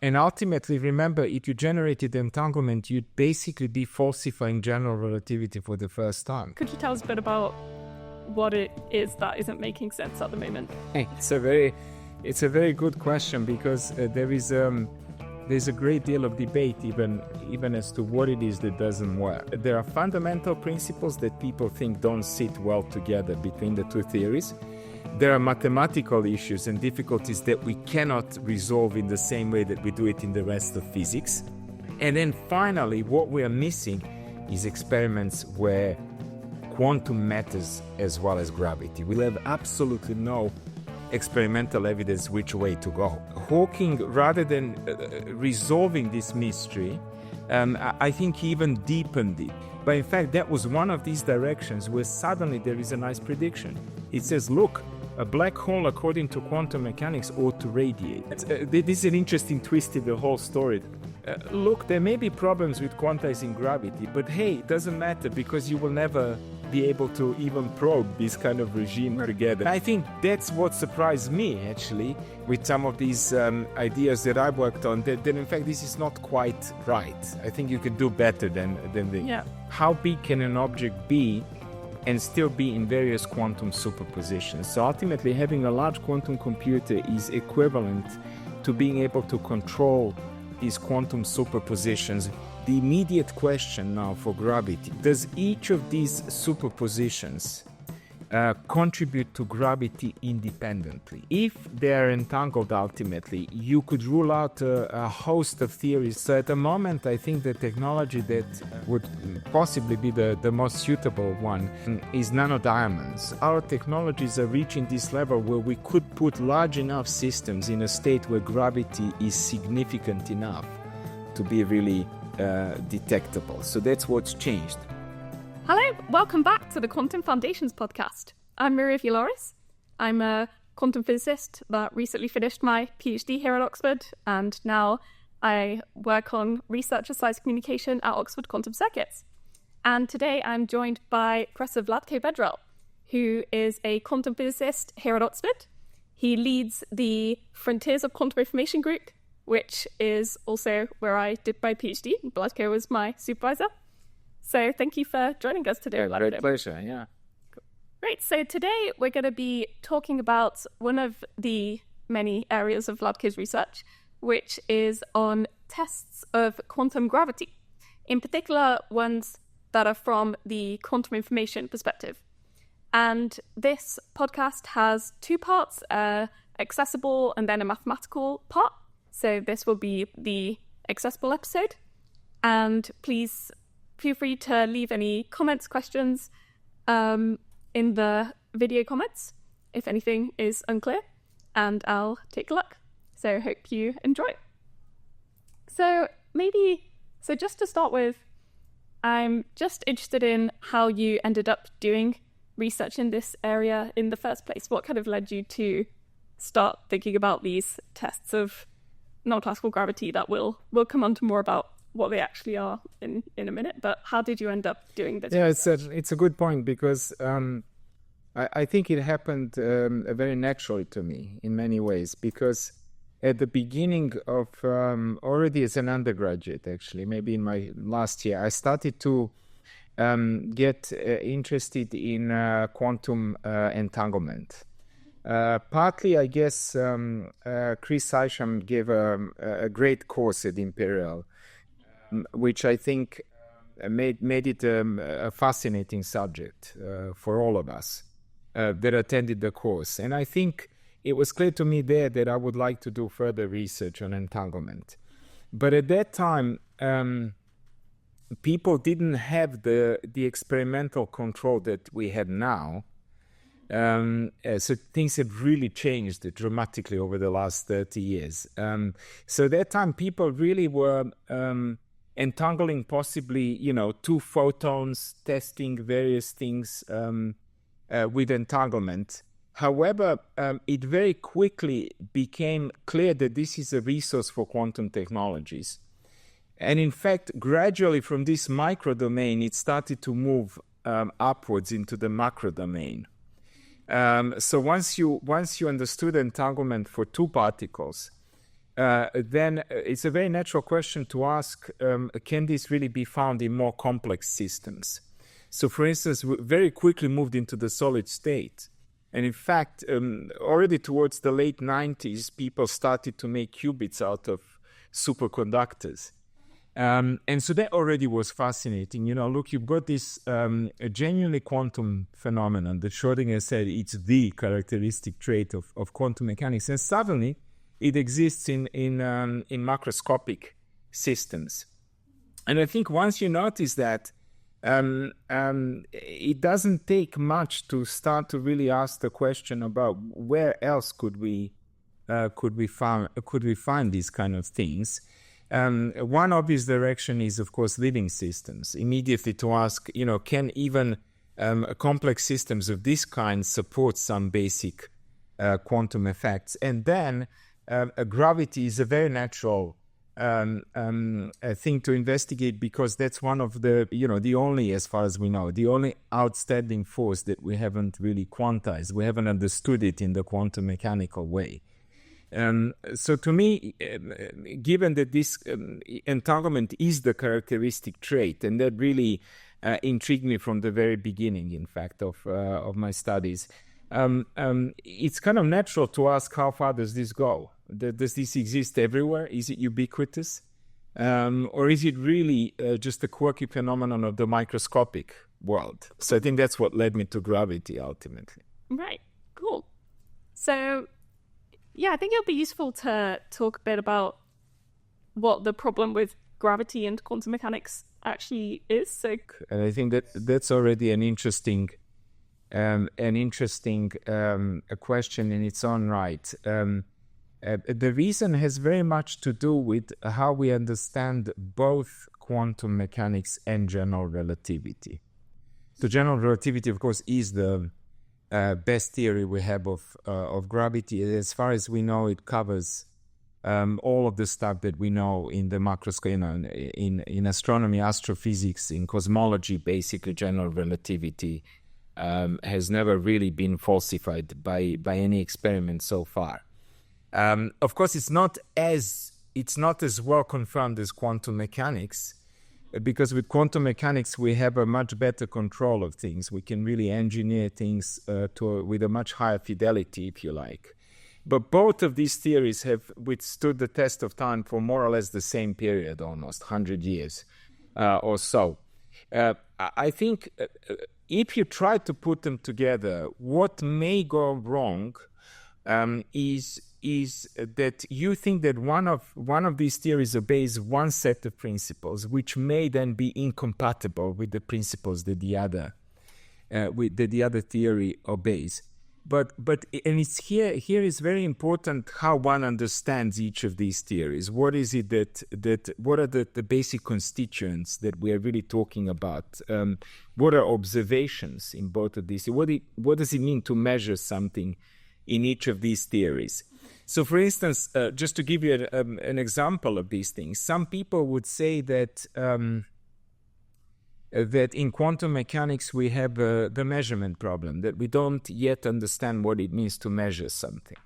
And ultimately, remember, if you generated entanglement, you'd basically be falsifying general relativity for the first time. Could you tell us a bit about what it is that isn't making sense at the moment? It's a very good question, because there's a great deal of debate even as to what it is that doesn't work. There are fundamental principles that people think don't sit well together between the two theories. There are mathematical issues and difficulties that we cannot resolve in the same way that we do it in the rest of physics. And then finally, what we are missing is experiments where quantum matters as well as gravity. We have absolutely no experimental evidence which way to go. Hawking, rather than resolving this mystery, I think he even deepened it. But in fact, that was one of these directions where suddenly there is a nice prediction. It says, look, a black hole, according to quantum mechanics, ought to radiate. This is an interesting twist in the whole story. Look, there may be problems with quantizing gravity, but hey, it doesn't matter, because you will never be able to even probe this kind of regime together. I think that's what surprised me, actually, with some of these ideas that I worked on, that in fact this is not quite right. I think you can do better than the... Yeah. How big can an object be and still be in various quantum superpositions? So ultimately, having a large quantum computer is equivalent to being able to control these quantum superpositions. The immediate question now for gravity: does each of these superpositions contribute to gravity independently? If they are entangled ultimately, you could rule out a host of theories. So at the moment, I think the technology that would possibly be the most suitable one is nanodiamonds. Our technologies are reaching this level where we could put large enough systems in a state where gravity is significant enough to be really detectable. So that's what's changed. Hello, welcome back to the Quantum Foundations podcast. I'm Maria Filoris. I'm a quantum physicist that recently finished my PhD here at Oxford, and now I work on researcher-sized communication at Oxford Quantum Circuits. And today I'm joined by Professor Vlatko Vedral, who is a quantum physicist here at Oxford. He leads the Frontiers of Quantum Information group, which is also where I did my PhD. Vlatko was my supervisor. So thank you for joining us today. Great pleasure, yeah. Great. So today we're going to be talking about one of the many areas of Vlatko's research, which is on tests of quantum gravity, in particular ones that are from the quantum information perspective. And this podcast has two parts, accessible and then a mathematical part. So this will be the accessible episode. And please feel free to leave any comments, questions in the video comments if anything is unclear, and I'll take a look. So hope you enjoy. So just to start with, I'm just interested in how you ended up doing research in this area in the first place. What kind of led you to start thinking about these tests of non-classical gravity that we'll come on to more about what they actually are in a minute, but how did you end up doing this? Yeah, it's a good point, because I think it happened very naturally to me in many ways, because at the beginning of, already as an undergraduate, actually, maybe in my last year, I started to get interested in quantum entanglement. Partly, I guess, Chris Isham gave a great course at Imperial, which I think made it a fascinating subject for all of us that attended the course. And I think it was clear to me there that I would like to do further research on entanglement. But at that time, people didn't have the experimental control that we had now. So things have really changed dramatically over the last 30 years. So at that time, people really were entangling possibly, two photons, testing various things with entanglement. However, it very quickly became clear that this is a resource for quantum technologies. And in fact, gradually from this micro domain, it started to move upwards into the macro domain. So once you understood entanglement for two particles, then it's a very natural question to ask, can this really be found in more complex systems? So, for instance, we very quickly moved into the solid state. And in fact, already towards the late 90s, people started to make qubits out of superconductors. And so that already was fascinating. Look, you've got this genuinely quantum phenomenon that Schrödinger said it's the characteristic trait of quantum mechanics. And suddenly, it exists in macroscopic systems. And I think once you notice that, it doesn't take much to start to really ask the question about where else could we find these kind of things. One obvious direction is, of course, living systems. Immediately to ask, can even complex systems of this kind support some basic quantum effects? And then gravity is a very natural thing to investigate, because that's one of the only, as far as we know, the only outstanding force that we haven't really quantized. We haven't understood it in the quantum mechanical way. So to me, given that this entanglement is the characteristic trait, and that really intrigued me from the very beginning, in fact, of my studies, it's kind of natural to ask, how far does this go? Does this exist everywhere? Is it ubiquitous? Or is it really just a quirky phenomenon of the microscopic world? So I think that's what led me to gravity, ultimately. Right. Cool. So, yeah, I think it'll be useful to talk a bit about what the problem with gravity and quantum mechanics actually is. So, and I think that's already an interesting question in its own right. The reason has very much to do with how we understand both quantum mechanics and general relativity. So general relativity, of course, is the best theory we have of gravity. As far as we know, it covers all of the stuff that we know in the macroscope, in astronomy, astrophysics, in cosmology. Basically, general relativity has never really been falsified by any experiment so far. Of course, it's not as well confirmed as quantum mechanics, because with quantum mechanics we have a much better control of things. We can really engineer things with a much higher fidelity, if you like. But both of these theories have withstood the test of time for more or less the same period, almost 100 years or so. I think if you try to put them together, what may go wrong is that you think that one of these theories obeys one set of principles, which may then be incompatible with the principles that the other theory obeys. But it's here is very important how one understands each of these theories. What is it what are the basic constituents that we are really talking about? What are observations in both of these? What does it mean to measure something in each of these theories? So, for instance, just to give you an example of these things, some people would say that that in quantum mechanics we have the measurement problem, that we don't yet understand what it means to measure something.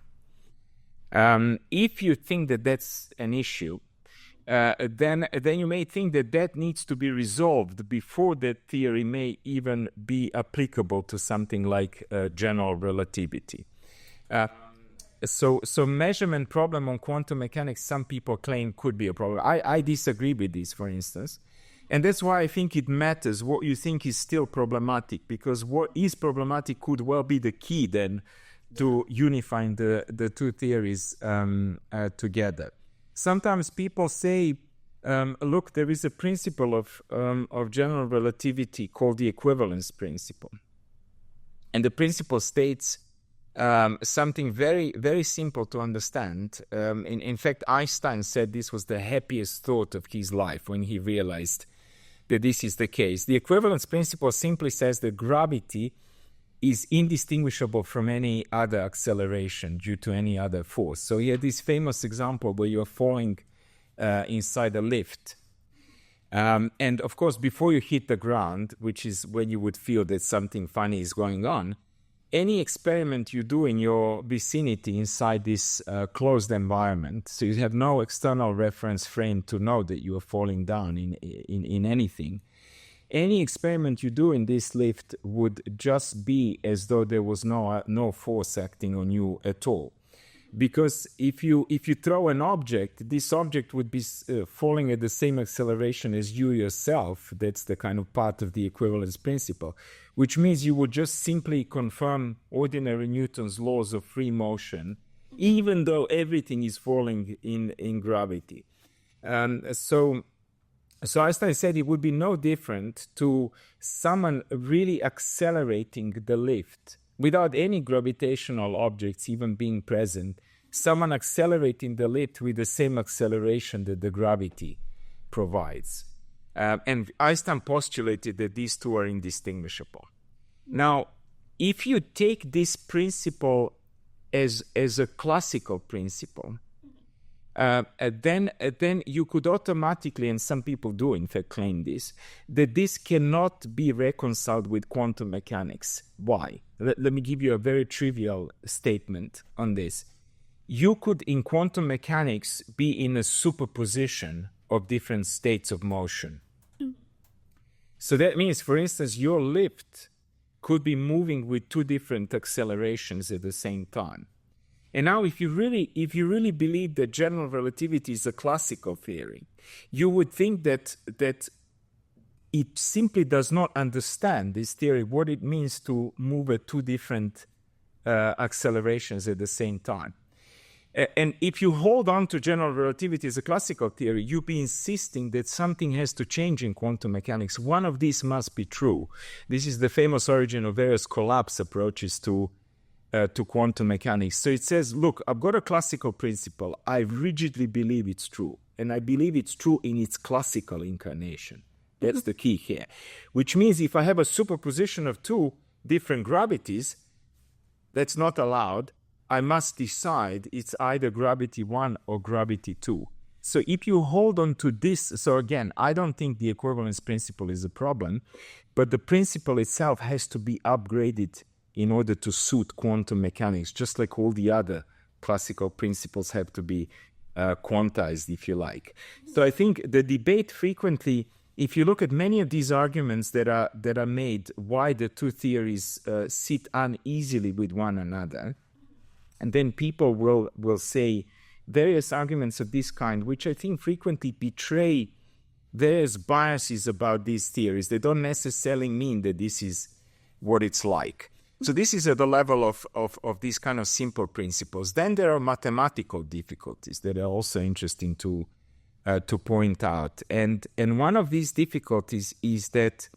If you think that that's an issue, then you may think that needs to be resolved before that theory may even be applicable to something like general relativity. So measurement problem on quantum mechanics, some people claim could be a problem. I disagree with this, for instance. And that's why I think it matters what you think is still problematic, because what is problematic could well be the key then to unifying the two theories together. Sometimes people say, look, there is a principle of general relativity called the equivalence principle. And the principle states something very, very simple to understand. In fact, Einstein said this was the happiest thought of his life when he realized that this is the case. The equivalence principle simply says that gravity is indistinguishable from any other acceleration due to any other force. So he had this famous example where you're falling inside a lift. And of course, before you hit the ground, which is when you would feel that something funny is going on, any experiment you do in your vicinity inside this closed environment, so you have no external reference frame to know that you are falling down in anything, any experiment you do in this lift would just be as though there was no force acting on you at all. Because if you throw an object, this object would be falling at the same acceleration as you yourself. That's the kind of part of the equivalence principle, which means you would just simply confirm ordinary Newton's laws of free motion, even though everything is falling in gravity. So Einstein said it would be no different to someone really accelerating the lift without any gravitational objects even being present, someone accelerating the lift with the same acceleration that the gravity provides. And Einstein postulated that these two are indistinguishable. Now, if you take this principle as a classical principle, then you could automatically, and some people do in fact claim this, that this cannot be reconciled with quantum mechanics. Why? Let me give you a very trivial statement on this. You could, in quantum mechanics, be in a superposition of different states of motion. So that means, for instance, your lift could be moving with two different accelerations at the same time. And now, if you really believe that general relativity is a classical theory, you would think that it simply does not understand, this theory, what it means to move at two different accelerations at the same time. And if you hold on to general relativity as a classical theory, you'll be insisting that something has to change in quantum mechanics. One of these must be true. This is the famous origin of various collapse approaches to quantum mechanics. So it says, look, I've got a classical principle. I rigidly believe it's true. And I believe it's true in its classical incarnation. That's the key here. Which means if I have a superposition of two different gravities, that's not allowed. I must decide it's either gravity 1 or gravity 2. So if you hold on to this, so again, I don't think the equivalence principle is a problem, but the principle itself has to be upgraded in order to suit quantum mechanics, just like all the other classical principles have to be quantized, if you like. So I think the debate frequently, if you look at many of these arguments that are made, why the two theories sit uneasily with one another, and then people will say various arguments of this kind, which I think frequently betray various biases about these theories. They don't necessarily mean that this is what it's like. So this is at the level of these kind of simple principles. Then there are mathematical difficulties that are also interesting to point out. And one of these difficulties is that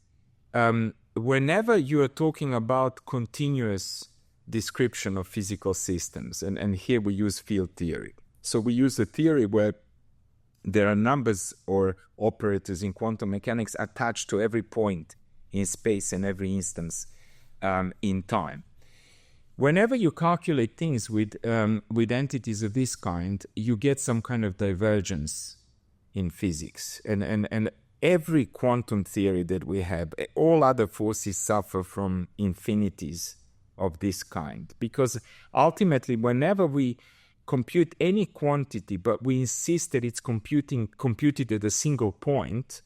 whenever you are talking about continuous description of physical systems, and here we use field theory. So we use a theory where there are numbers or operators in quantum mechanics attached to every point in space and every instance in time. Whenever you calculate things with entities of this kind, you get some kind of divergence in physics. And every quantum theory that we have, all other forces suffer from infinities of this kind. Because ultimately, whenever we compute any quantity, but we insist that it's computed at a single point,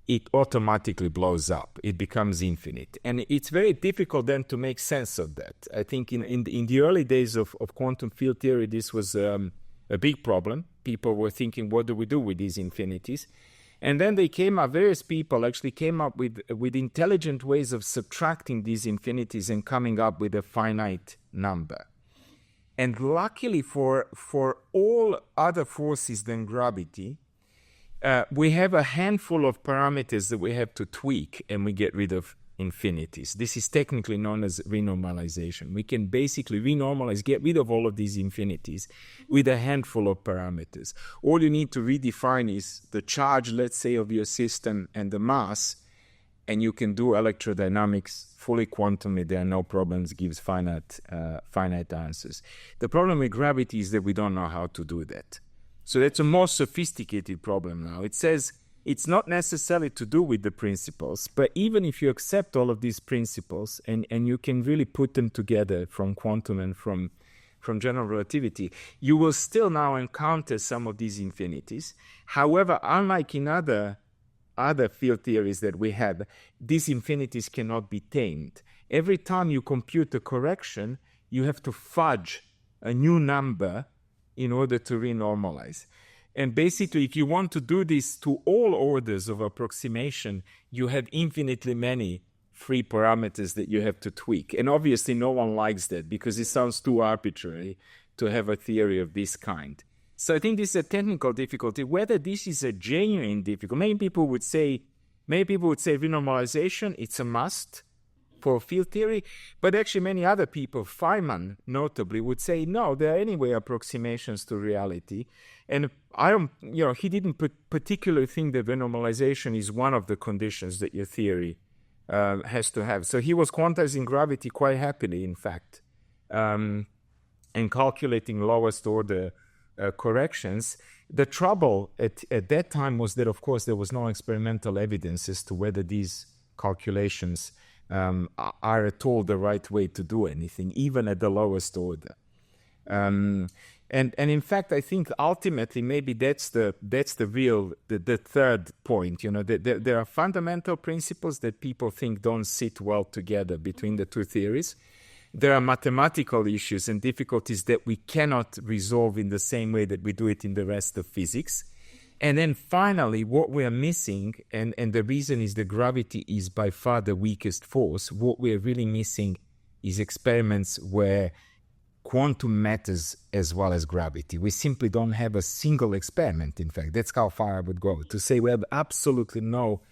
it automatically blows up. It becomes infinite. And it's very difficult then to make sense of that. I think in the early days of quantum field theory, this was a big problem. People were thinking, what do we do with these infinities? And then various people actually came up with intelligent ways of subtracting these infinities and coming up with a finite number. And luckily for all other forces than gravity, we have a handful of parameters that we have to tweak, and we get rid of infinities. This is technically known as renormalization. We can basically renormalize, get rid of all of these infinities with a handful of parameters. All you need to redefine is the charge, let's say, of your system and the mass, and you can do electrodynamics fully quantumly. There are no problems, gives finite answers. The problem with gravity is that we don't know how to do that. So that's a more sophisticated problem now. It says, It's not necessarily to do with the principles, but even if you accept all of these principles and you can really put them together from quantum and from general relativity, you will still now encounter some of these infinities. However, unlike in other field theories that we had, these infinities cannot be tamed. Every time you compute a correction, you have to fudge a new number in order to renormalize. And basically, if you want to do this to all orders of approximation, you have infinitely many free parameters that you have to tweak. And obviously, no one likes that because it sounds too arbitrary to have a theory of this kind. So I think this is a technical difficulty. Whether this is a genuine difficulty, many people would say renormalization, it's a must for field theory, but actually many other people, Feynman notably, would say no, there are anyway approximations to reality. And he didn't particularly think that renormalization is one of the conditions that your theory has to have. So he was quantizing gravity quite happily, in fact, and calculating lowest order corrections. The trouble at that time was that, of course, there was no experimental evidence as to whether these calculations are at all the right way to do anything, even at the lowest order. And in fact, I think ultimately maybe that's the third point. There are fundamental principles that people think don't sit well together between the two theories. There are mathematical issues and difficulties that we cannot resolve in the same way that we do it in the rest of physics. And then finally, what we are missing, and the reason is that gravity is by far the weakest force, what we are really missing is experiments where quantum matters as well as gravity. We simply don't have a single experiment, in fact. That's how far I would go, to say we have absolutely no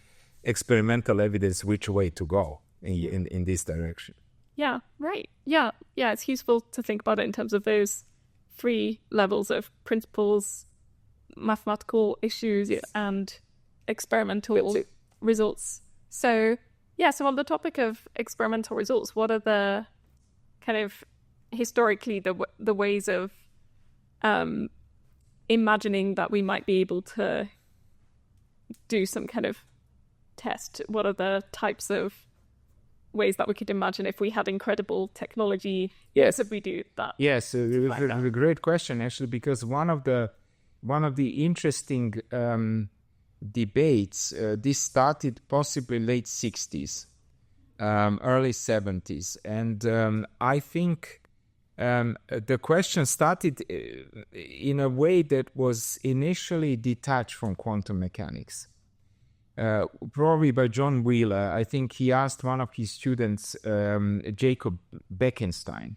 experimental evidence which way to go in this direction. Yeah, right. Yeah, it's useful to think about it in terms of those three levels of principles, mathematical issues, and experimental results. So on the topic of experimental results, what are the kind of historically the ways of imagining that we might be able to do some kind of test? What are the types of ways that we could imagine if we had incredible technology? Yes, if we do that. Yes, a great question actually, because one of the interesting debates, this started possibly late 60s, early 70s, and I think the question started in a way that was initially detached from quantum mechanics. Probably by John Wheeler. I think he asked one of his students, Jacob Bekenstein.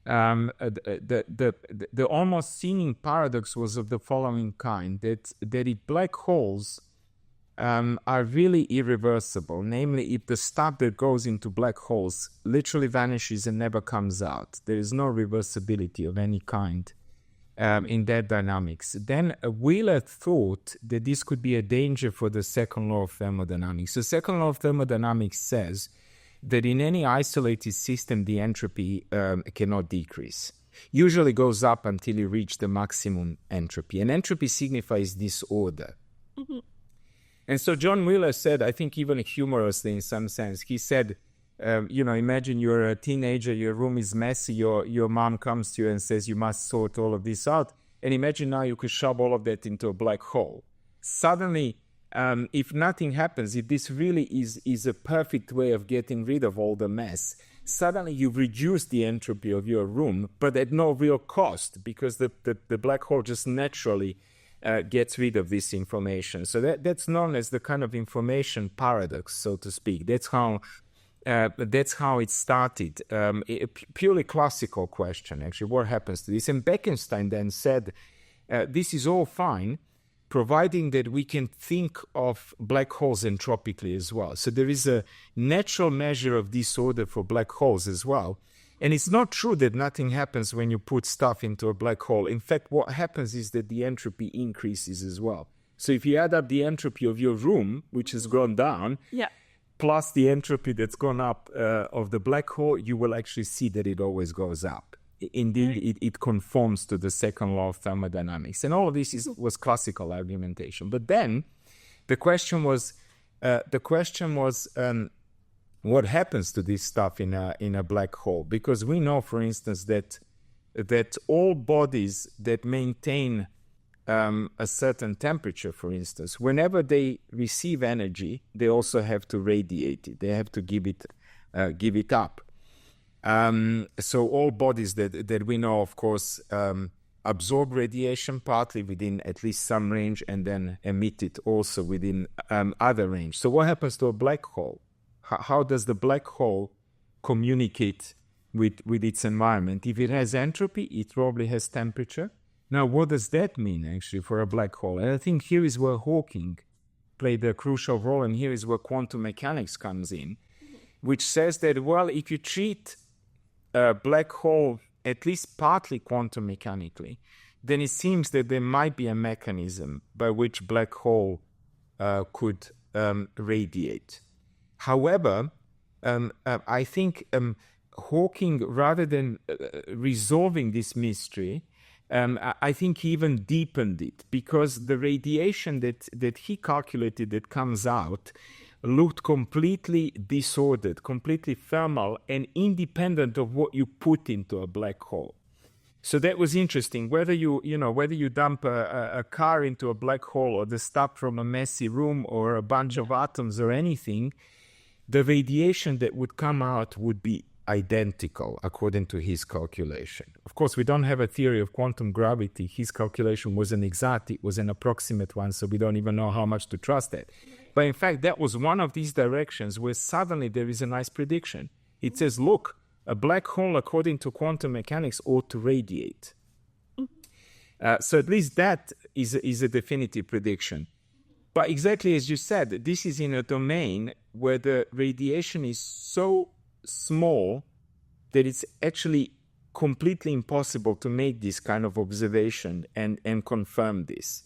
The almost seeming paradox was of the following kind, that if black holes are really irreversible, namely if the stuff that goes into black holes literally vanishes and never comes out, there is no reversibility of any kind in that dynamics, then Wheeler thought that this could be a danger for the second law of thermodynamics. The second law of thermodynamics says that in any isolated system, the entropy cannot decrease. Usually goes up until you reach the maximum entropy. And entropy signifies disorder. Mm-hmm. And so John Wheeler said, I think even humorously in some sense, he said, imagine you're a teenager, your room is messy, your mom comes to you and says you must sort all of this out. And imagine now you could shove all of that into a black hole. Suddenly, if nothing happens, if this really is a perfect way of getting rid of all the mess, suddenly you've reduced the entropy of your room, but at no real cost, because the black hole just naturally gets rid of this information. So that's known as the kind of information paradox, so to speak. That's how it started. A purely classical question, actually, what happens to this? And Bekenstein then said, this is all fine, providing that we can think of black holes entropically as well. So there is a natural measure of disorder for black holes as well. And it's not true that nothing happens when you put stuff into a black hole. In fact, what happens is that the entropy increases as well. So if you add up the entropy of your room, which has gone down, plus the entropy that's gone up of the black hole, you will actually see that it always goes up. Indeed, it conforms to the second law of thermodynamics. And all of this was classical argumentation. But then The question was, what happens to this stuff in a black hole? Because we know, for instance, that all bodies that maintain a certain temperature, for instance, whenever they receive energy, they also have to radiate it. They have to give it up. So all bodies that we know, of course, absorb radiation partly within at least some range and then emit it also within other range. So what happens to a black hole? How does the black hole communicate with its environment? If it has entropy, it probably has temperature. Now, what does that mean actually for a black hole? And I think here is where Hawking played a crucial role, and here is where quantum mechanics comes in, which says that, well, if you treat a black hole at least partly quantum mechanically, then it seems that there might be a mechanism by which black hole could radiate. However, I think Hawking, rather than resolving this mystery, I think he even deepened it, because the radiation that he calculated that comes out looked completely disordered, completely thermal, and independent of what you put into a black hole. So that was interesting. Whether you dump a car into a black hole, or the stuff from a messy room, or a bunch of atoms or anything, the radiation that would come out would be identical according to his calculation. Of course, we don't have a theory of quantum gravity. His calculation wasn't exact, it was an approximate one, so we don't even know how much to trust it. But in fact, that was one of these directions where suddenly there is a nice prediction. It says, look, a black hole, according to quantum mechanics, ought to radiate. So at least that is a definitive prediction. But exactly as you said, this is in a domain where the radiation is so small that it's actually completely impossible to make this kind of observation and confirm this.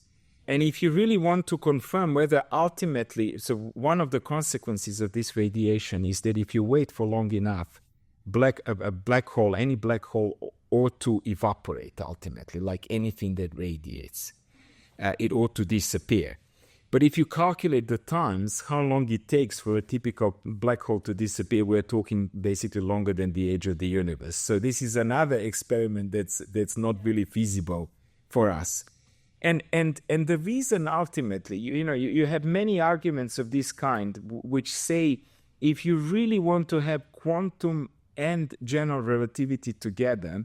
And if you really want to confirm whether ultimately, so one of the consequences of this radiation is that if you wait for long enough, a black hole, any black hole ought to evaporate ultimately, like anything that radiates. It ought to disappear. But if you calculate the times, how long it takes for a typical black hole to disappear, we're talking basically longer than the age of the universe. So this is another experiment that's not really feasible for us. And the reason ultimately, you have many arguments of this kind which say if you really want to have quantum and general relativity together,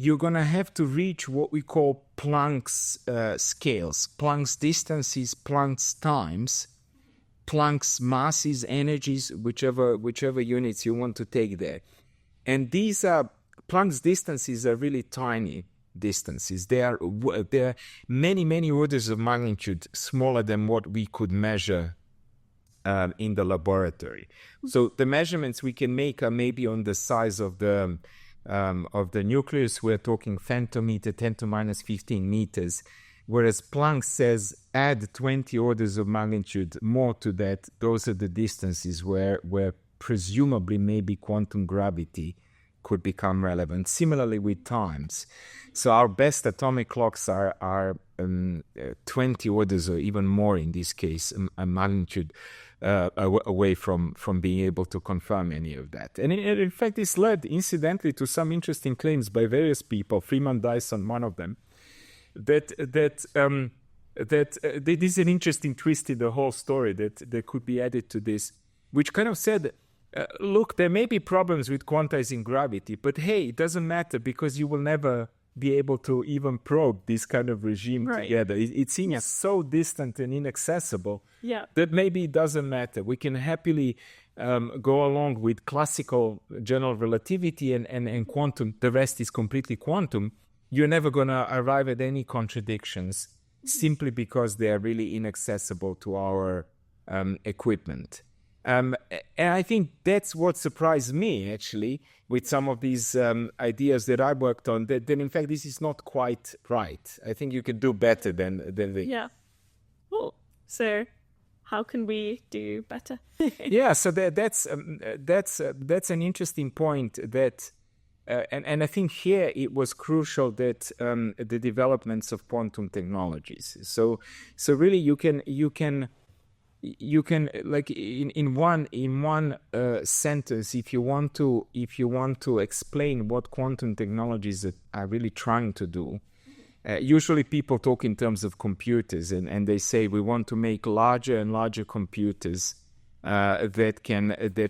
you're going to have to reach what we call Planck's scales, Planck's distances, Planck's times, Planck's masses, energies, whichever units you want to take there. And these Planck's distances are really tiny distances. They are many, many orders of magnitude smaller than what we could measure in the laboratory. So the measurements we can make are maybe on the size of the nucleus. We're talking femtometer, 10 to minus 15 meters, whereas Planck says add 20 orders of magnitude more to that. Those are the distances where presumably maybe quantum gravity could become relevant. Similarly with times. So our best atomic clocks are 20 orders or even more in this case, a magnitude away from being able to confirm any of that. And in fact, this led, incidentally, to some interesting claims by various people, Freeman Dyson, one of them, that this is an interesting twist in the whole story that could be added to this, which kind of said, look, there may be problems with quantizing gravity, but hey, it doesn't matter because you will never be able to even probe this kind of regime together. It seems so distant and inaccessible that maybe it doesn't matter. We can happily go along with classical general relativity and quantum. The rest is completely quantum. You're never going to arrive at any contradictions simply because they are really inaccessible to our equipment. And I think that's what surprised me, actually, with some of these ideas that I worked on, that in fact this is not quite right. I think you can do better than the... Yeah. Cool. So how can we do better? Yeah, so that's an interesting point that... and I think here it was crucial that the developments of quantum technologies. So really you can you can, like, in one sentence, if you want to explain what quantum technologies are really trying to do. Usually people talk in terms of computers, and they say we want to make larger and larger computers that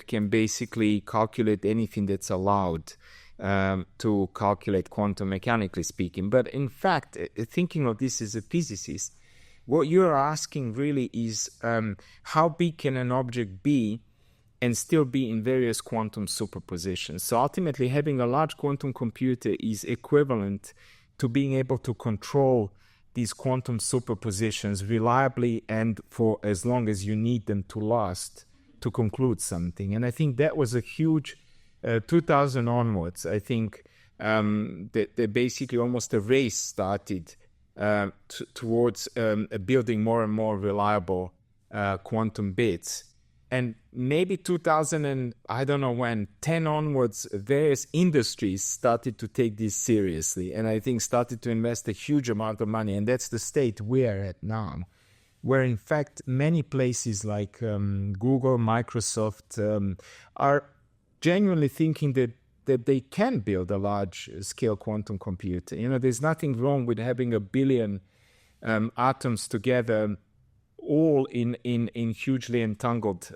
can basically calculate anything that's allowed to calculate quantum mechanically speaking. But in fact, thinking of this as a physicist, what you're asking really is how big can an object be and still be in various quantum superpositions. So ultimately, having a large quantum computer is equivalent to being able to control these quantum superpositions reliably and for as long as you need them to last to conclude something. And I think that was a huge 2000 onwards. I think that basically almost a race started towards building more and more reliable quantum bits. And maybe 2000 and I don't know when, 10 onwards, various industries started to take this seriously, and I think started to invest a huge amount of money. And that's the state we're at now, where in fact many places like Google, Microsoft are genuinely thinking that they can build a large-scale quantum computer. You know, there's nothing wrong with having a billion atoms together, all in hugely entangled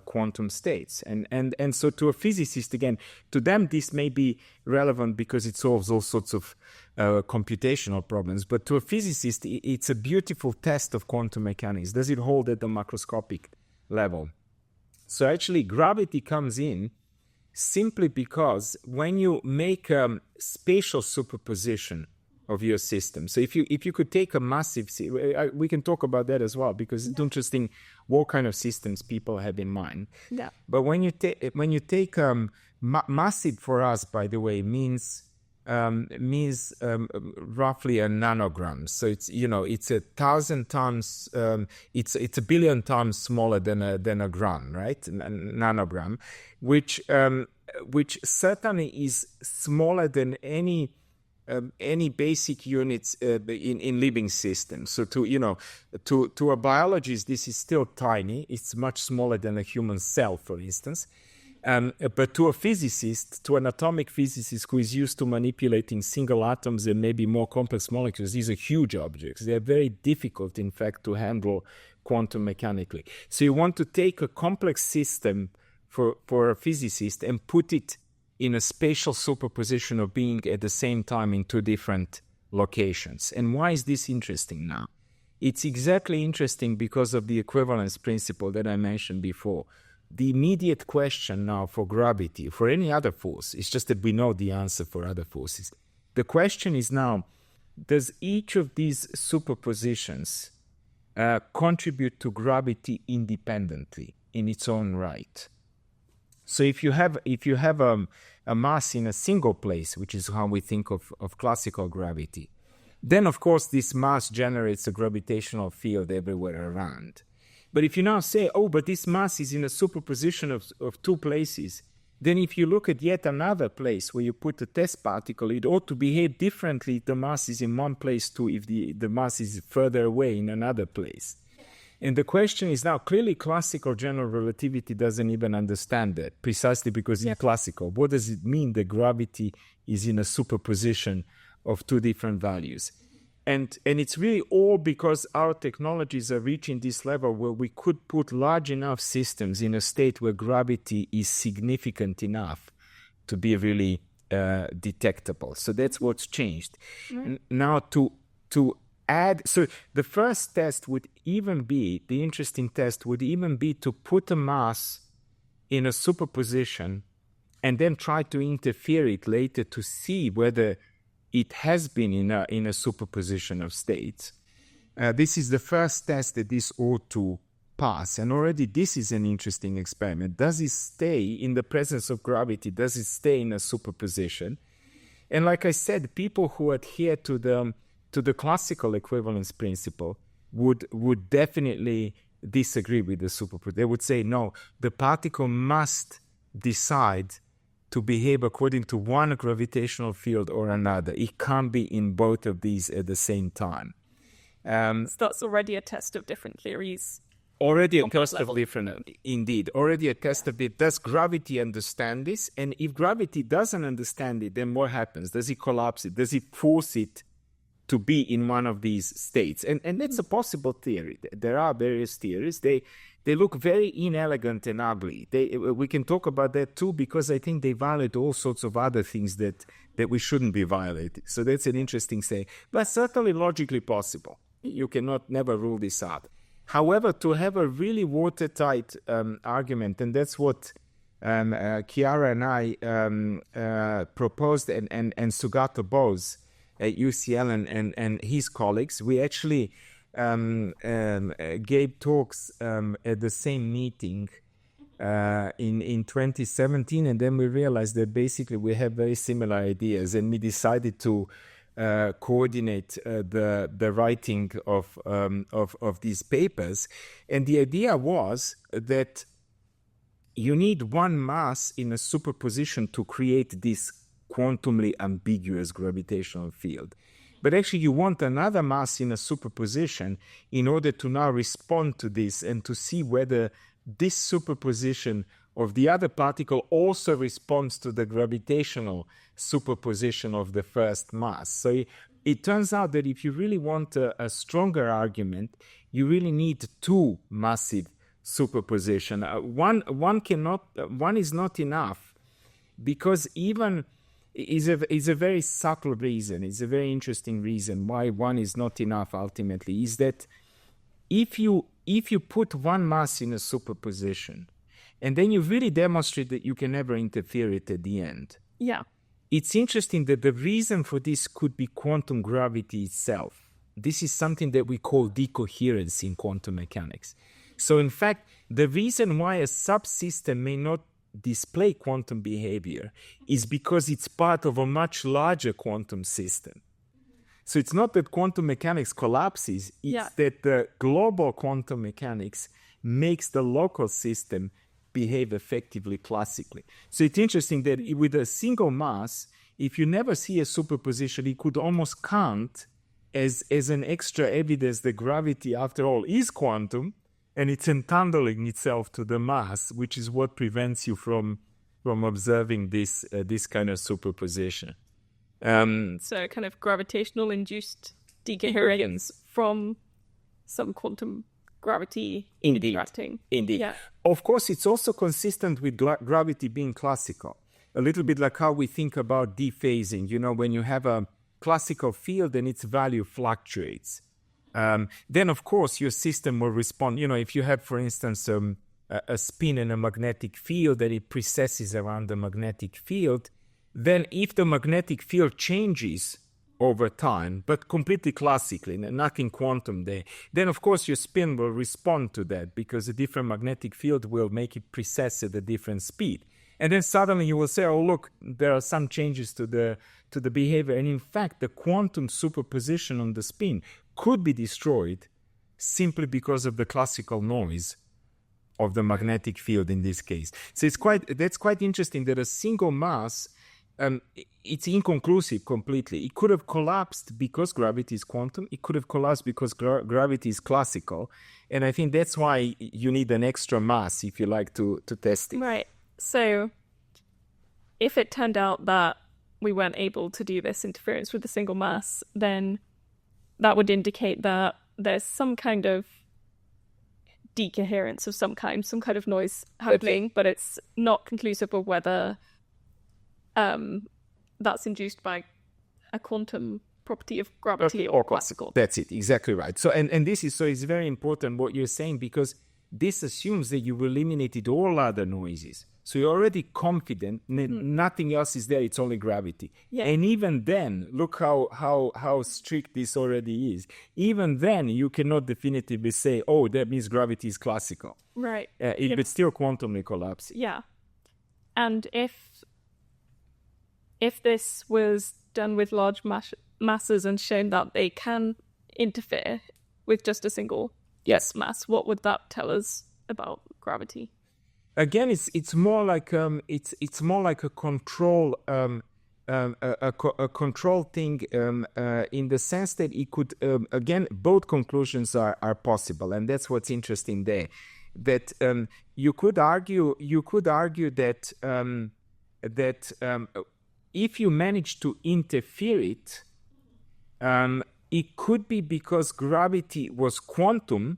quantum states. And so to a physicist, again, to them this may be relevant because it solves all sorts of computational problems. But to a physicist, it's a beautiful test of quantum mechanics. Does it hold at the macroscopic level? So actually, gravity comes in simply because when you make a spatial superposition of your system. So if you could take a massive, we can talk about that as well, because it's interesting what kind of systems people have in mind. Yeah. But when you take massive for us, by the way, means roughly a nanogram. So it's 1,000 times, it's a billion times smaller than a gram, right? Nanogram, which certainly is smaller than any basic units in living systems. So to a biologist, this is still tiny. It's much smaller than a human cell, for instance. But to a physicist, to an atomic physicist who is used to manipulating single atoms and maybe more complex molecules, these are huge objects. They're very difficult, in fact, to handle quantum mechanically. So you want to take a complex system for a physicist and put it in a spatial superposition of being at the same time in two different locations. And why is this interesting now? It's exactly interesting because of the equivalence principle that I mentioned before. The immediate question now for gravity, for any other force, it's just that we know the answer for other forces. The question is now, does each of these superpositions contribute to gravity independently in its own right? So if you have a mass in a single place, which is how we think of classical gravity, then of course this mass generates a gravitational field everywhere around. But if you now say, but this mass is in a superposition of two places, then if you look at yet another place where you put a test particle, it ought to behave differently if the mass is in one place to if the mass is further away in another place. And the question is now, clearly classical general relativity doesn't even understand that, precisely because it's classical. What does it mean that gravity is in a superposition of two different values? And it's really all because our technologies are reaching this level where we could put large enough systems in a state where gravity is significant enough to be really detectable. So that's what's changed. Mm. Now to add, so the first test would even be, the interesting test would even be to put a mass in a superposition and then try to interfere it later to see whether it has been in a superposition of states. This is the first test that this ought to pass. And already this is an interesting experiment. Does it stay in the presence of gravity? Does it stay in a superposition? And like I said, people who adhere to the classical equivalence principle would definitely disagree with the superposition. They would say, no, the particle must decide to behave according to one gravitational field or another. It can't be in both of these at the same time. So that's already a test of different theories Already a test of different, indeed. Already a test of it. Does gravity understand this? And if gravity doesn't understand it, then what happens? Does it collapse it? Does it force it to be in one of these states? And that's a possible theory. There are various theories. They look very inelegant and ugly. We can talk about that too, because I think they violate all sorts of other things that we shouldn't be violating. So that's an interesting thing, but certainly logically possible. You cannot never rule this out. However, to have a really watertight argument, and that's what Chiara and I proposed, and Sugato Bose at UCL and his colleagues, we actually gave talks at the same meeting in 2017, and then we realized that basically we have very similar ideas, and we decided to coordinate the writing of these papers. And the idea was that you need one mass in a superposition to create this quantumly ambiguous gravitational field. But actually you want another mass in a superposition in order to now respond to this and to see whether this superposition of the other particle also responds to the gravitational superposition of the first mass. So it turns out that if you really want a stronger argument, you really need two massive superposition. One is not enough, because even is a very subtle reason. It's a very interesting reason why one is not enough. Ultimately, is that if you put one mass in a superposition, and then you really demonstrate that you can never interfere it at the end. Yeah. It's interesting that the reason for this could be quantum gravity itself. This is something that we call decoherence in quantum mechanics. So in fact, the reason why a subsystem may not display quantum behavior is because it's part of a much larger quantum system. So it's not that quantum mechanics collapses, it's that the global quantum mechanics makes the local system behave effectively classically. So it's interesting that with a single mass, if you never see a superposition, it could almost count as an extra evidence that gravity, after all, is quantum, and it's entangling itself to the mass, which is what prevents you from observing this kind of superposition. So kind of gravitational induced decoherence from some quantum gravity interacting. Indeed. Yeah. Of course, it's also consistent with gravity being classical. A little bit like how we think about dephasing. You know, when you have a classical field and its value fluctuates, then of course your system will respond. You know, if you have, for instance, a spin in a magnetic field that it precesses around the magnetic field, then if the magnetic field changes over time, but completely classically, nothing quantum there, then of course your spin will respond to that, because a different magnetic field will make it precess at a different speed. And then suddenly you will say, oh look, there are some changes to the behavior. And in fact, the quantum superposition on the spin could be destroyed simply because of the classical noise of the magnetic field in this case. So that's quite interesting that a single mass, it's inconclusive completely. It could have collapsed because gravity is quantum. It could have collapsed because gravity is classical. And I think that's why you need an extra mass, if you like, to test it. Right. So if it turned out that we weren't able to do this interference with a single mass, then that would indicate that there's some kind of decoherence of some kind of noise happening, but it's not conclusive of whether that's induced by a quantum property of gravity or classical. That's it, exactly right. So and this is, so it's very important what you're saying, because this assumes that you've eliminated all other noises. So you're already confident nothing else is there, it's only gravity. Yeah. And even then, look how strict this already is. Even then, you cannot definitively say, oh, that means gravity is classical. Right. But still quantumly collapse. Yeah. And if this was done with large masses and shown that they can interfere with just a single mass, what would that tell us about gravity? Again, it's more like a control a control thing in the sense that it could, again, both conclusions are possible, and that's what's interesting there. That you could argue that if you manage to interfere it, it could be because gravity was quantum,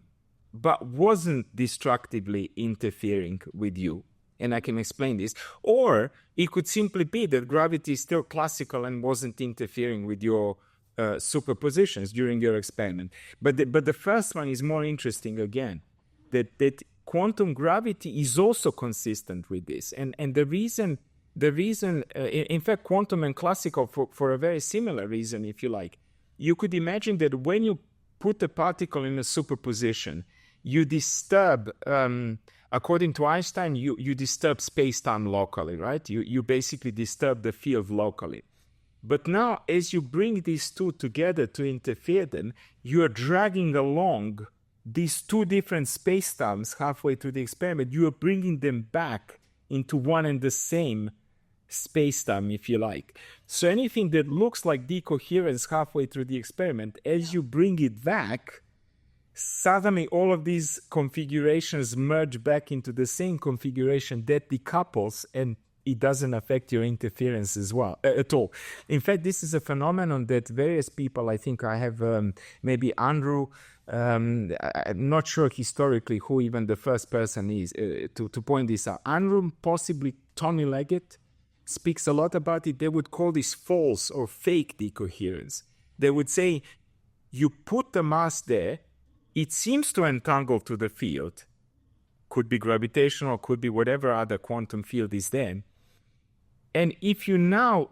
but wasn't destructively interfering with you. And I can explain this. Or it could simply be that gravity is still classical and wasn't interfering with your superpositions during your experiment. But the first one is more interesting again, that quantum gravity is also consistent with this. And the reason, in fact, quantum and classical for a very similar reason, if you like. You could imagine that when you put a particle in a superposition, you disturb, according to Einstein, you disturb space-time locally, right? You basically disturb the field locally. But now, as you bring these two together to interfere them, you are dragging along these two different space-times halfway through the experiment. You are bringing them back into one and the same space-time, if you like. So anything that looks like decoherence halfway through the experiment, as you bring it back, suddenly all of these configurations merge back into the same configuration that decouples, and it doesn't affect your interference as well at all. In fact, this is a phenomenon that various people, I think I have maybe Andrew, I'm not sure historically who even the first person is to point this out. Andrew, possibly Tony Leggett, speaks a lot about it. They would call this false or fake decoherence. They would say, you put the mass there, it seems to entangle to the field, could be gravitational, could be whatever other quantum field is there. And if you now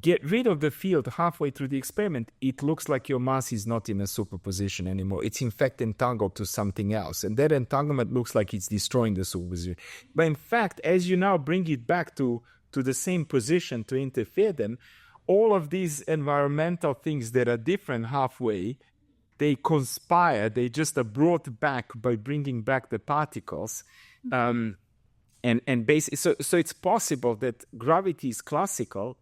get rid of the field halfway through the experiment, it looks like your mass is not in a superposition anymore. It's in fact entangled to something else. And that entanglement looks like it's destroying the superposition. But in fact, as you now bring it back to the same position to interfere them, all of these environmental things that are different halfway, they conspire, they just are brought back by bringing back the particles. And basically, so it's possible that gravity is classical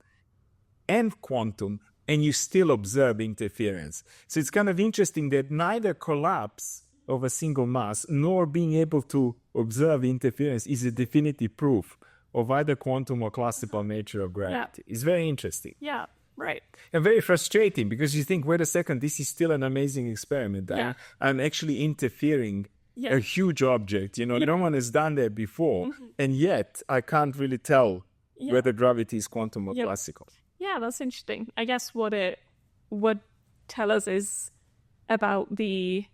and quantum, and you still observe interference. So it's kind of interesting that neither collapse of a single mass nor being able to observe interference is a definitive proof of either quantum or classical nature of gravity. Yeah. It's very interesting. Yeah, right. And very frustrating because you think, wait a second, this is still an amazing experiment. Yeah. I'm actually interfering a huge object. No one has done that before. Mm-hmm. And yet I can't really tell whether gravity is quantum or classical. Yeah, that's interesting. I guess what it would tell us is about the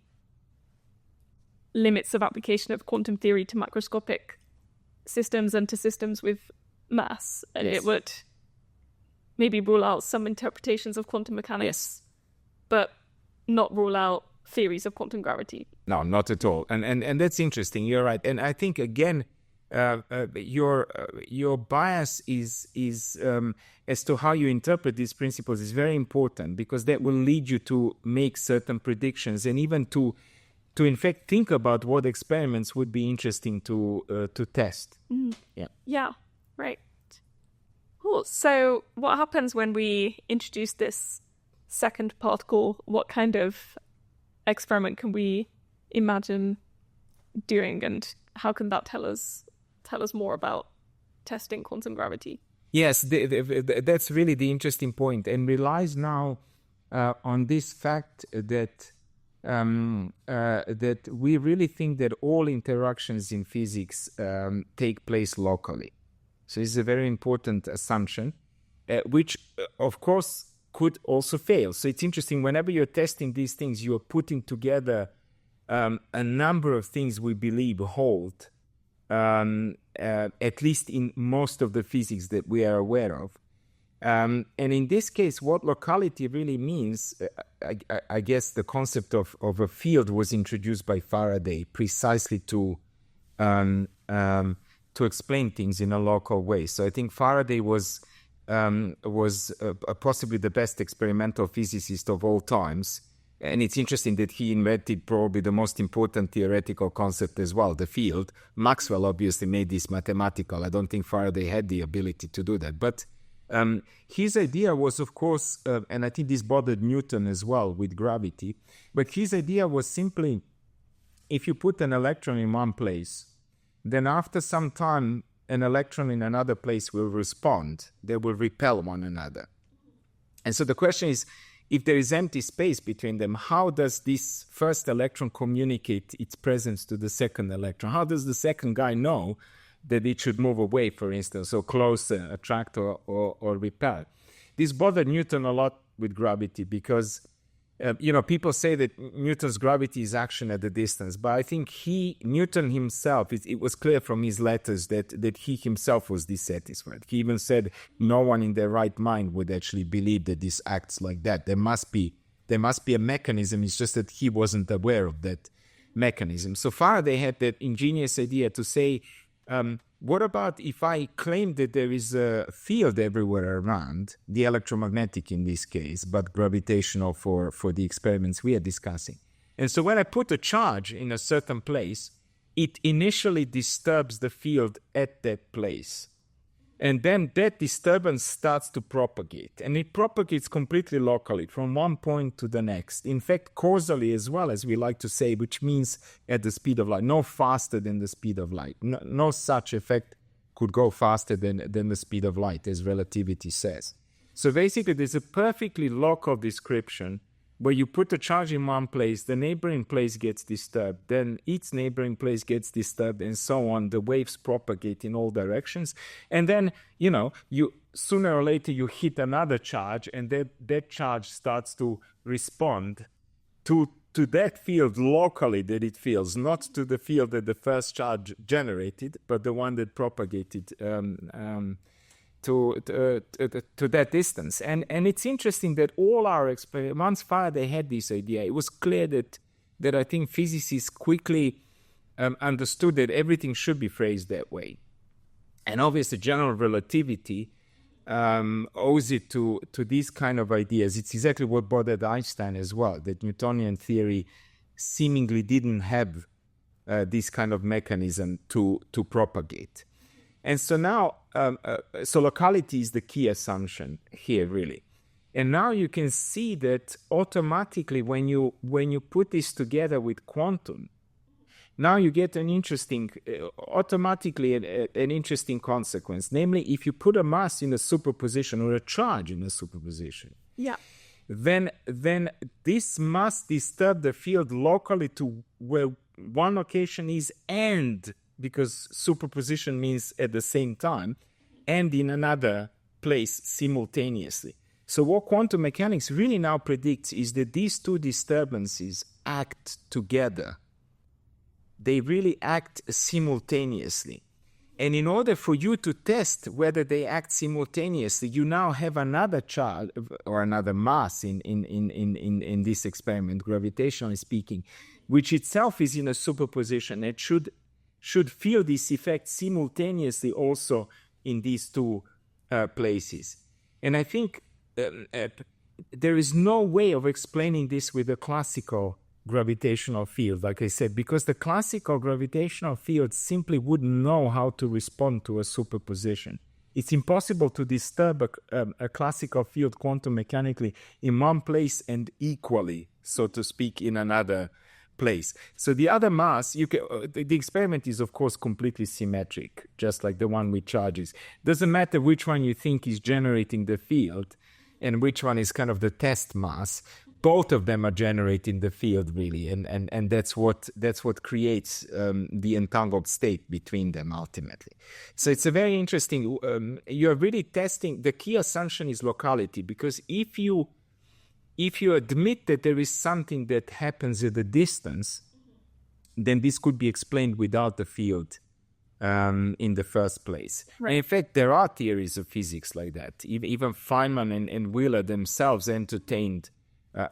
limits of application of quantum theory to macroscopic systems and to systems with mass. And it would maybe rule out some interpretations of quantum mechanics, but not rule out theories of quantum gravity. No, not at all. And that's interesting. You're right. And I think, again, your bias is as to how you interpret these principles is very important, because that will lead you to make certain predictions and even to in fact think about what experiments would be interesting to test. Mm. Yeah, right. Cool. So what happens when we introduce this second particle? What kind of experiment can we imagine doing, and how can that tell us more about testing quantum gravity? Yes, that's really the interesting point, and relies now on this fact that that we really think that all interactions in physics take place locally. So it's a very important assumption, which of course could also fail. So it's interesting, whenever you're testing these things, you're putting together a number of things we believe hold, at least in most of the physics that we are aware of. And in this case, what locality really means, I guess the concept of a field was introduced by Faraday precisely to explain things in a local way. So I think Faraday was possibly the best experimental physicist of all times. And it's interesting that he invented probably the most important theoretical concept as well, the field. Maxwell obviously made this mathematical. I don't think Faraday had the ability to do that. But His idea was, of course, and I think this bothered Newton as well with gravity, but his idea was simply, if you put an electron in one place, then after some time, an electron in another place will respond. They will repel one another. And so the question is, if there is empty space between them, how does this first electron communicate its presence to the second electron? How does the second guy know that it should move away, for instance, or closer, attract or repel? This bothered Newton a lot with gravity because, people say that Newton's gravity is action at a distance, but I think Newton himself, it was clear from his letters that he himself was dissatisfied. He even said no one in their right mind would actually believe that this acts like that. There must be a mechanism. It's just that he wasn't aware of that mechanism. So Faraday had that ingenious idea to say, what about if I claim that there is a field everywhere around, the electromagnetic in this case, but gravitational for the experiments we are discussing. And so when I put a charge in a certain place, it initially disturbs the field at that place. And then that disturbance starts to propagate. And it propagates completely locally from one point to the next. In fact, causally as well, as we like to say, which means at the speed of light, no faster than the speed of light. No such effect could go faster than the speed of light, as relativity says. So basically, there's a perfectly local description where you put a charge in one place, the neighboring place gets disturbed, then its neighboring place gets disturbed, and so on. The waves propagate in all directions. And then, you sooner or later you hit another charge, and that charge starts to respond to that field locally that it feels, not to the field that the first charge generated, but the one that propagated to that distance. And it's interesting that all our experiments, once Faraday had this idea, it was clear that I think physicists quickly understood that everything should be phrased that way. And obviously general relativity owes it to these kind of ideas. It's exactly what bothered Einstein as well, that Newtonian theory seemingly didn't have this kind of mechanism to propagate. And so now, so locality is the key assumption here, really. And now you can see that automatically when you put this together with quantum, now you get an interesting consequence. Namely, if you put a mass in a superposition or a charge in a superposition, then this must disturb the field locally to where one location is, and because superposition means at the same time, and in another place simultaneously. So what quantum mechanics really now predicts is that these two disturbances act together. They really act simultaneously. And in order for you to test whether they act simultaneously, you now have another charge or another mass in this experiment, gravitationally speaking, which itself is in a superposition. It should feel this effect simultaneously also in these two places. And I think there is no way of explaining this with a classical gravitational field, like I said, because the classical gravitational field simply wouldn't know how to respond to a superposition. It's impossible to disturb a classical field quantum mechanically in one place and equally, so to speak, in another place. So the other mass, the experiment is of course completely symmetric, just like the one with charges. Doesn't matter which one you think is generating the field and which one is kind of the test mass. Both of them are generating the field, really, and that's what creates the entangled state between them ultimately. So it's a very interesting. You're really testing. The key assumption is locality, because if you admit that there is something that happens at a distance, then this could be explained without the field in the first place. Right. And in fact, there are theories of physics like that. Even Feynman and Wheeler themselves entertained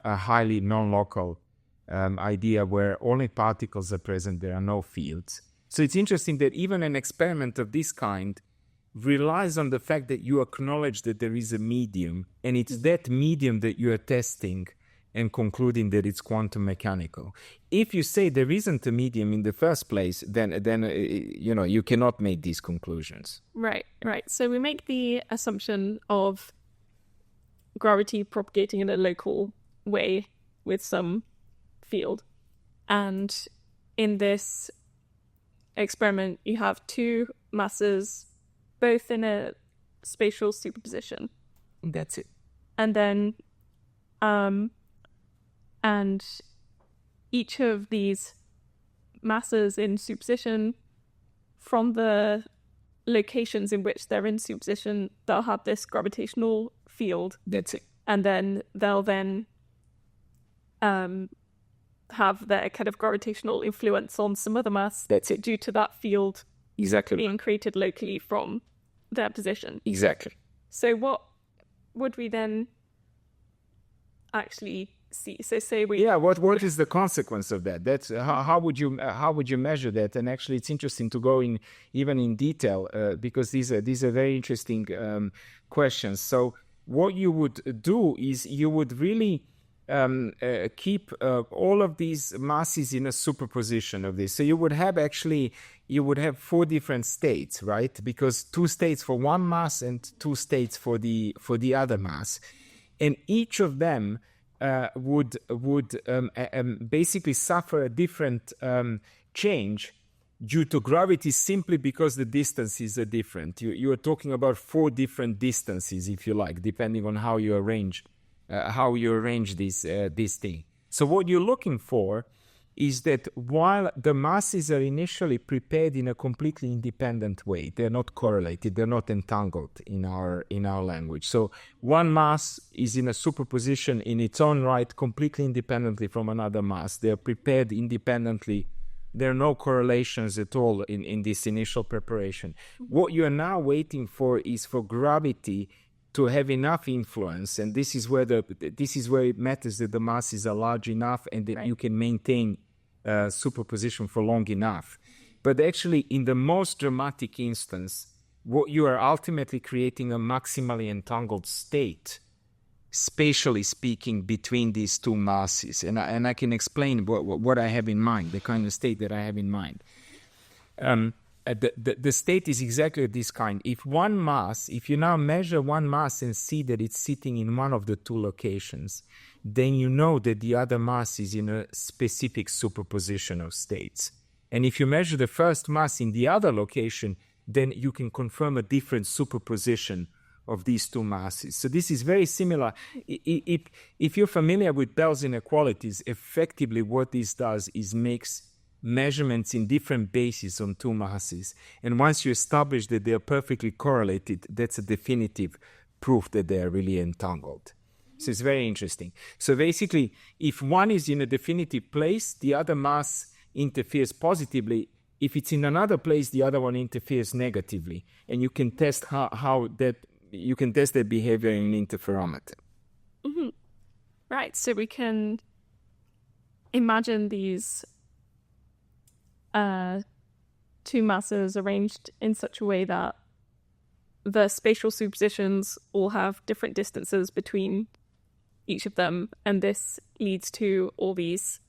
a highly non-local idea where only particles are present, there are no fields. So it's interesting that even an experiment of this kind relies on the fact that you acknowledge that there is a medium, and it's that medium that you are testing, and concluding that it's quantum mechanical. If you say there isn't a medium in the first place, then you cannot make these conclusions. Right. So we make the assumption of gravity propagating in a local way with some field. And in this experiment, you have two masses, both in a spatial superposition. That's it. And then, and each of these masses in superposition, from the locations in which they're in superposition, they'll have this gravitational field. That's it. And then they'll have their kind of gravitational influence on some other mass. That's it. Due to that field Exactly being created locally from their position. Exactly. So what would we then actually see? So say we... Yeah, what is the consequence of that? That's how would you measure that? And actually, it's interesting to go even in detail because these are very interesting questions. So what you would do is you would really keep all of these masses in a superposition of this. So you would have four different states, right? Because two states for one mass and two states for the other mass, and each of them would basically suffer a different change due to gravity, simply because the distances are different. You are talking about four different distances, if you like, depending on how you arrange this thing. So what you're looking for is that while the masses are initially prepared in a completely independent way, they're not correlated, they're not entangled in our language. So one mass is in a superposition in its own right, completely independently from another mass. They're prepared independently. There are no correlations at all in this initial preparation. What you are now waiting for is for gravity to have enough influence, and this is where it matters that the masses are large enough and that you can maintain superposition for long enough. But actually, in the most dramatic instance, what you are ultimately creating a maximally entangled state, spatially speaking, between these two masses. And I can explain what I have in mind, the kind of state that I have in mind. The state is exactly this kind. If you now measure one mass and see that it's sitting in one of the two locations, then you know that the other mass is in a specific superposition of states. And if you measure the first mass in the other location, then you can confirm a different superposition of these two masses. So this is very similar. If you're familiar with Bell's inequalities, effectively what this does is makes measurements in different bases on two masses. And once you establish that they are perfectly correlated, that's a definitive proof that they are really entangled. So it's very interesting. So basically, if one is in a definitive place, the other mass interferes positively. If it's in another place, the other one interferes negatively. And you can test that behavior in an interferometer. Mm-hmm. Right. So we can imagine these two masses arranged in such a way that the spatial superpositions all have different distances between each of them, and this leads to all these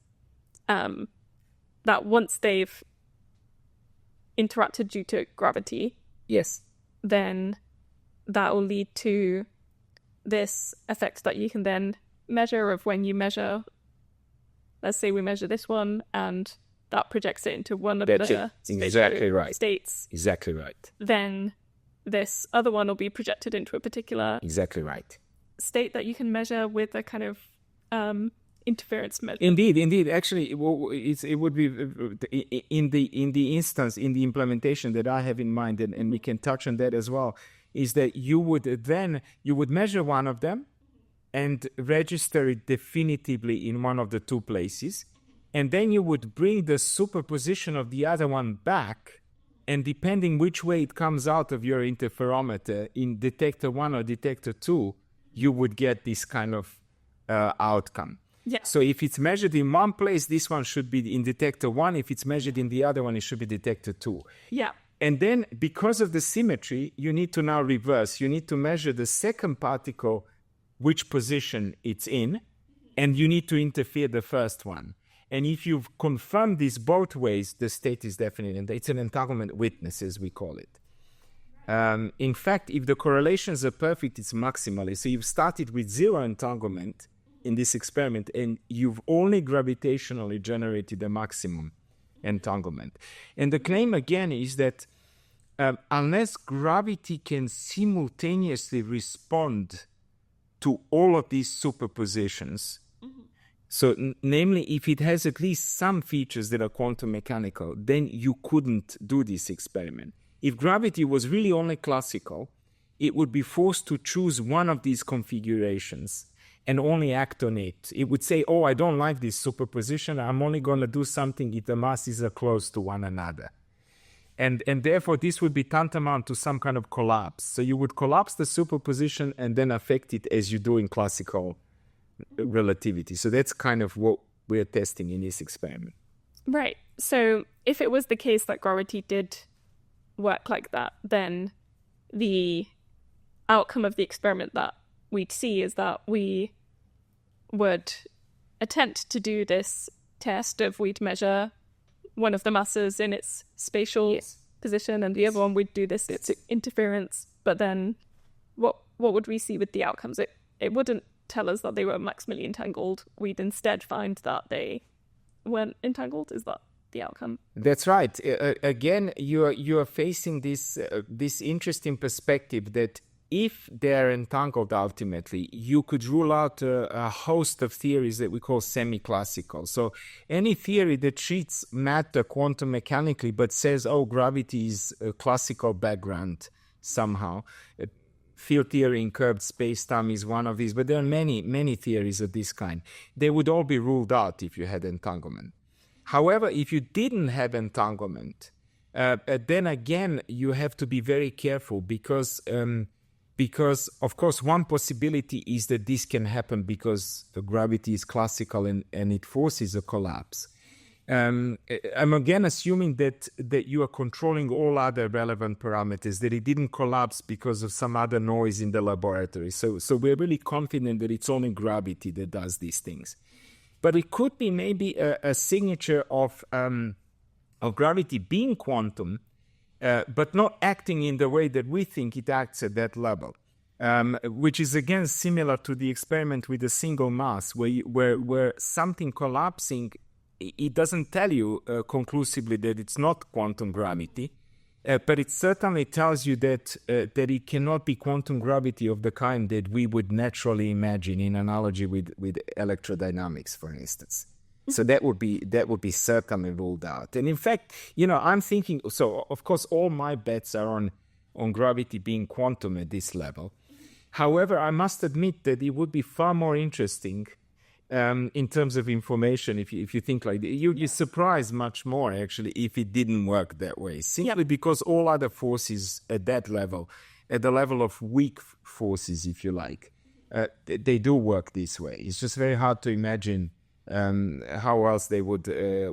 that once they've interacted due to gravity, yes, then that will lead to this effect that you can then measure of when you measure, let's say we measure this one and that projects it into one of the exactly right states. Exactly right. Then this other one will be projected into a particular exactly right state that you can measure with a kind of interference measure. Indeed. Actually, it would be in the instance, in the implementation that I have in mind, and we can touch on that as well, is that you would measure one of them and register it definitively in one of the two places. And then you would bring the superposition of the other one back, and depending which way it comes out of your interferometer, in detector 1 or detector 2, you would get this kind of outcome. Yeah. So if it's measured in one place, this one should be in detector 1. If it's measured in the other one, it should be detector 2. Yeah. And then, because of the symmetry, you need to now reverse. You need to measure the second particle, which position it's in, and you need to interfere the first one. And if you've confirmed this both ways, the state is definite. And it's an entanglement witness, as we call it. In fact, if the correlations are perfect, it's maximally. So you've started with zero entanglement in this experiment, and you've only gravitationally generated a maximum entanglement. And the claim, again, is that unless gravity can simultaneously respond to all of these superpositions, so namely, if it has at least some features that are quantum mechanical, then you couldn't do this experiment. If gravity was really only classical, it would be forced to choose one of these configurations and only act on it. It would say, oh, I don't like this superposition. I'm only going to do something if the masses are close to one another. And therefore, this would be tantamount to some kind of collapse. So you would collapse the superposition and then affect it as you do in classical relativity. So that's kind of what we're testing in this experiment. Right. So if it was the case that gravity did work like that, then the outcome of the experiment that we'd see is that we would attempt to do this test of we'd measure one of the masses in its spatial position and the other one we'd do this interference. But then what would we see with the outcomes? It wouldn't tell us that they were maximally entangled. We'd instead find that they weren't entangled. Is that the outcome? That's right. Again, you are facing this interesting perspective that if they're entangled ultimately, you could rule out a host of theories that we call semi-classical. So any theory that treats matter quantum mechanically but says, oh, gravity is a classical background somehow. Field theory in curved space-time is one of these, but there are many theories of this kind. They would all be ruled out if you had entanglement. However, if you didn't have entanglement, then again, you have to be very careful because, of course, one possibility is that this can happen because the gravity is classical and it forces a collapse. I'm again assuming that you are controlling all other relevant parameters, that it didn't collapse because of some other noise in the laboratory. So we're really confident that it's only gravity that does these things. But it could be maybe a signature of gravity being quantum, but not acting in the way that we think it acts at that level, which is again similar to the experiment with a single mass, where something collapsing, it doesn't tell you conclusively that it's not quantum gravity, but it certainly tells you that it cannot be quantum gravity of the kind that we would naturally imagine in analogy with electrodynamics, for instance. So that would be certainly ruled out. And in fact, I'm thinking, so of course all my bets are on gravity being quantum at this level. However, I must admit that it would be far more interesting in terms of information, if you think like that. You're surprised much more, actually, if it didn't work that way. Simply because all other forces at that level, at the level of weak forces, if you like, they do work this way. It's just very hard to imagine how else they would,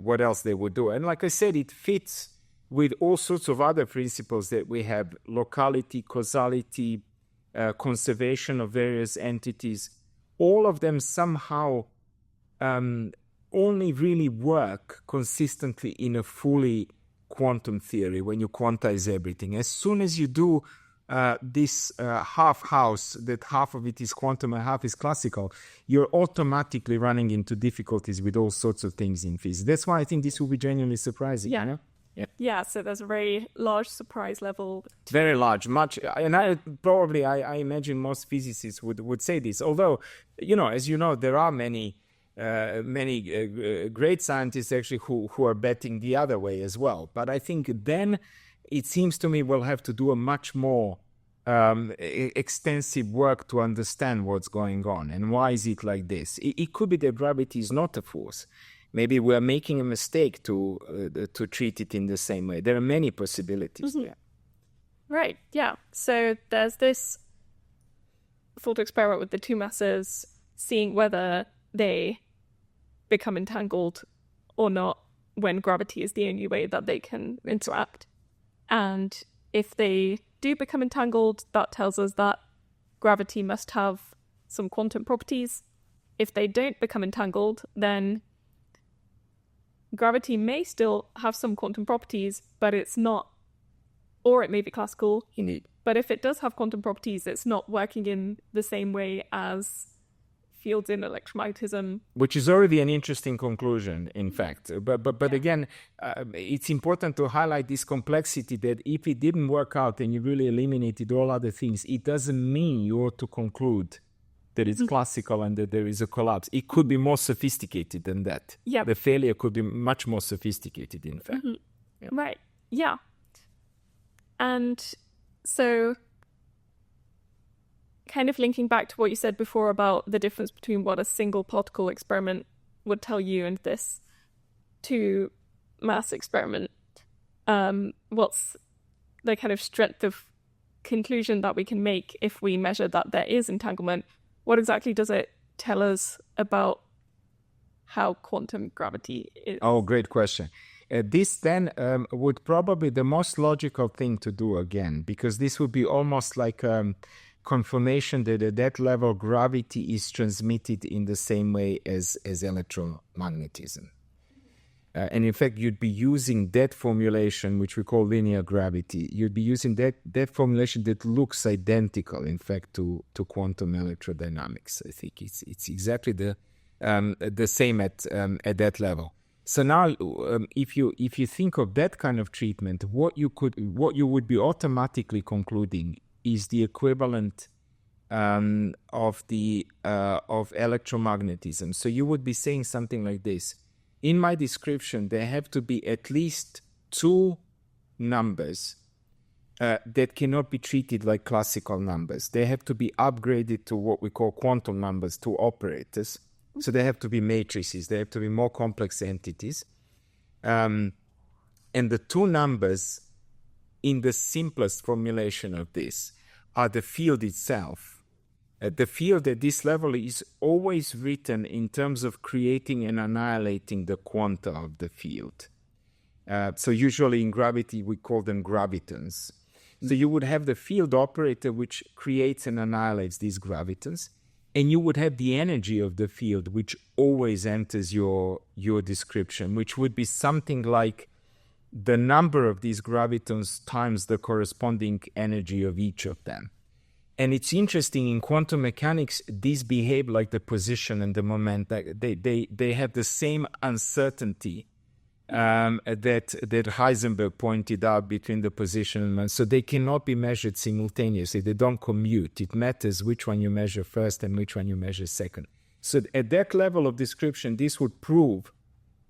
what else they would do. And like I said, it fits with all sorts of other principles that we have: locality, causality, conservation of various entities. All of them somehow only really work consistently in a fully quantum theory when you quantize everything. As soon as you do this half house, that half of it is quantum and half is classical, you're automatically running into difficulties with all sorts of things in physics. That's why I think this will be genuinely surprising. Yeah. Yeah, so there's a very large surprise level. Very large, much, and I imagine most physicists would say this. Although, as you know, there are many great scientists actually who are betting the other way as well. But I think then it seems to me we'll have to do a much more extensive work to understand what's going on and why is it like this. It could be that gravity is not a force. Maybe we're making a mistake to treat it in the same way. There are many possibilities there. Right, yeah. So there's this thought experiment with the two masses, seeing whether they become entangled or not when gravity is the only way that they can interact. And if they do become entangled, that tells us that gravity must have some quantum properties. if they don't become entangled, then gravity may still have some quantum properties, but it's not, or it may be classical. Indeed. But if it does have quantum properties, it's not working in the same way as fields in electromagnetism. Which is already an interesting conclusion, in fact. But again, it's important to highlight this complexity that if it didn't work out and you really eliminated all other things, it doesn't mean you ought to conclude that it's classical and that there is a collapse. It could be more sophisticated than that. Yeah. The failure could be much more sophisticated, in fact. Yeah. Right. Yeah. And so, kind of linking back to what you said before about the difference between what a single particle experiment would tell you and this two-mass experiment, what's the kind of strength of conclusion that we can make if we measure that there is entanglement? What exactly does it tell us about how quantum gravity is? Oh, great question. This then would probably the most logical thing to do again, because this would be almost like confirmation that at that level gravity is transmitted in the same way as electromagnetism. And in fact, you'd be using that formulation, which we call linear gravity. You'd be using that formulation that looks identical, in fact, to quantum electrodynamics. I think it's exactly the same at that level. So now, if you think of that kind of treatment, what you would be automatically concluding is the equivalent of electromagnetism. So you would be saying something like this: in my description, there have to be at least two numbers that cannot be treated like classical numbers. They have to be upgraded to what we call quantum numbers, to operators. So they have to be matrices. They have to be more complex entities. And the two numbers in the simplest formulation of this are the field itself. The field at this level is always written in terms of creating and annihilating the quanta of the field. So usually in gravity, we call them gravitons. So you would have the field operator, which creates and annihilates these gravitons. And you would have the energy of the field, which always enters your description, which would be something like the number of these gravitons times the corresponding energy of each of them. And it's interesting, in quantum mechanics, these behave like the position and the moment. They have the same uncertainty that Heisenberg pointed out between the position and moment. So they cannot be measured simultaneously. They don't commute. It matters which one you measure first and which one you measure second. So at that level of description, this would prove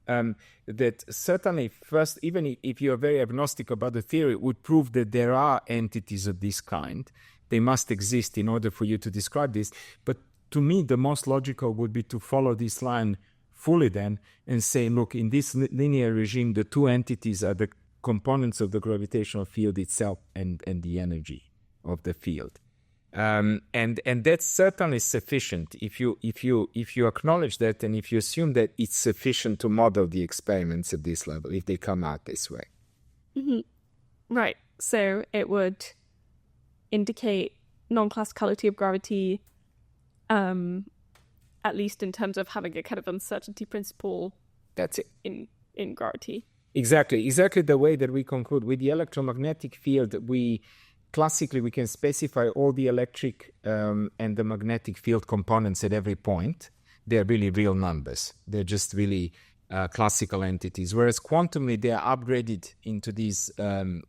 that certainly first, even if you're very agnostic about the theory, it would prove that there are entities of this kind. They must exist in order for you to describe this. But to me, the most logical would be to follow this line fully then and say, look, in this linear regime, the two entities are the components of the gravitational field itself and the energy of the field. And that's certainly sufficient if you acknowledge that, and if you assume that it's sufficient to model the experiments at this level, if they come out this way. Mm-hmm. Right. So it would indicate non-classicality of gravity, at least in terms of having a kind of uncertainty principle. That's it. In gravity. Exactly the way that we conclude. With the electromagnetic field, classically we can specify all the electric and the magnetic field components at every point. They're really real numbers. They're just really classical entities. Whereas quantumly, they are upgraded into these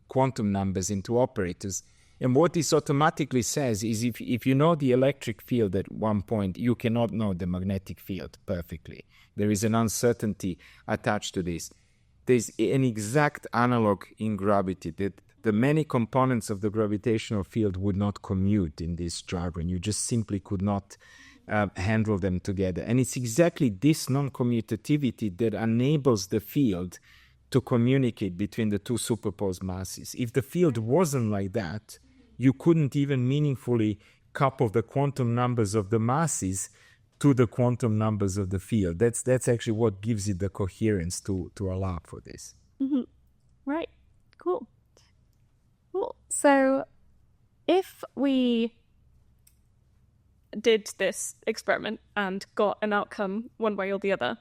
quantum numbers, into operators. And what this automatically says is if you know the electric field at one point, you cannot know the magnetic field perfectly. There is an uncertainty attached to this. There's an exact analog in gravity that the many components of the gravitational field would not commute in this jargon. You just simply could not handle them together. And it's exactly this non-commutativity that enables the field to communicate between the two superposed masses. If the field wasn't like that, you couldn't even meaningfully couple the quantum numbers of the masses to the quantum numbers of the field. That's actually what gives it the coherence to allow for this. Mm-hmm. Right. Cool. So if we did this experiment and got an outcome one way or the other,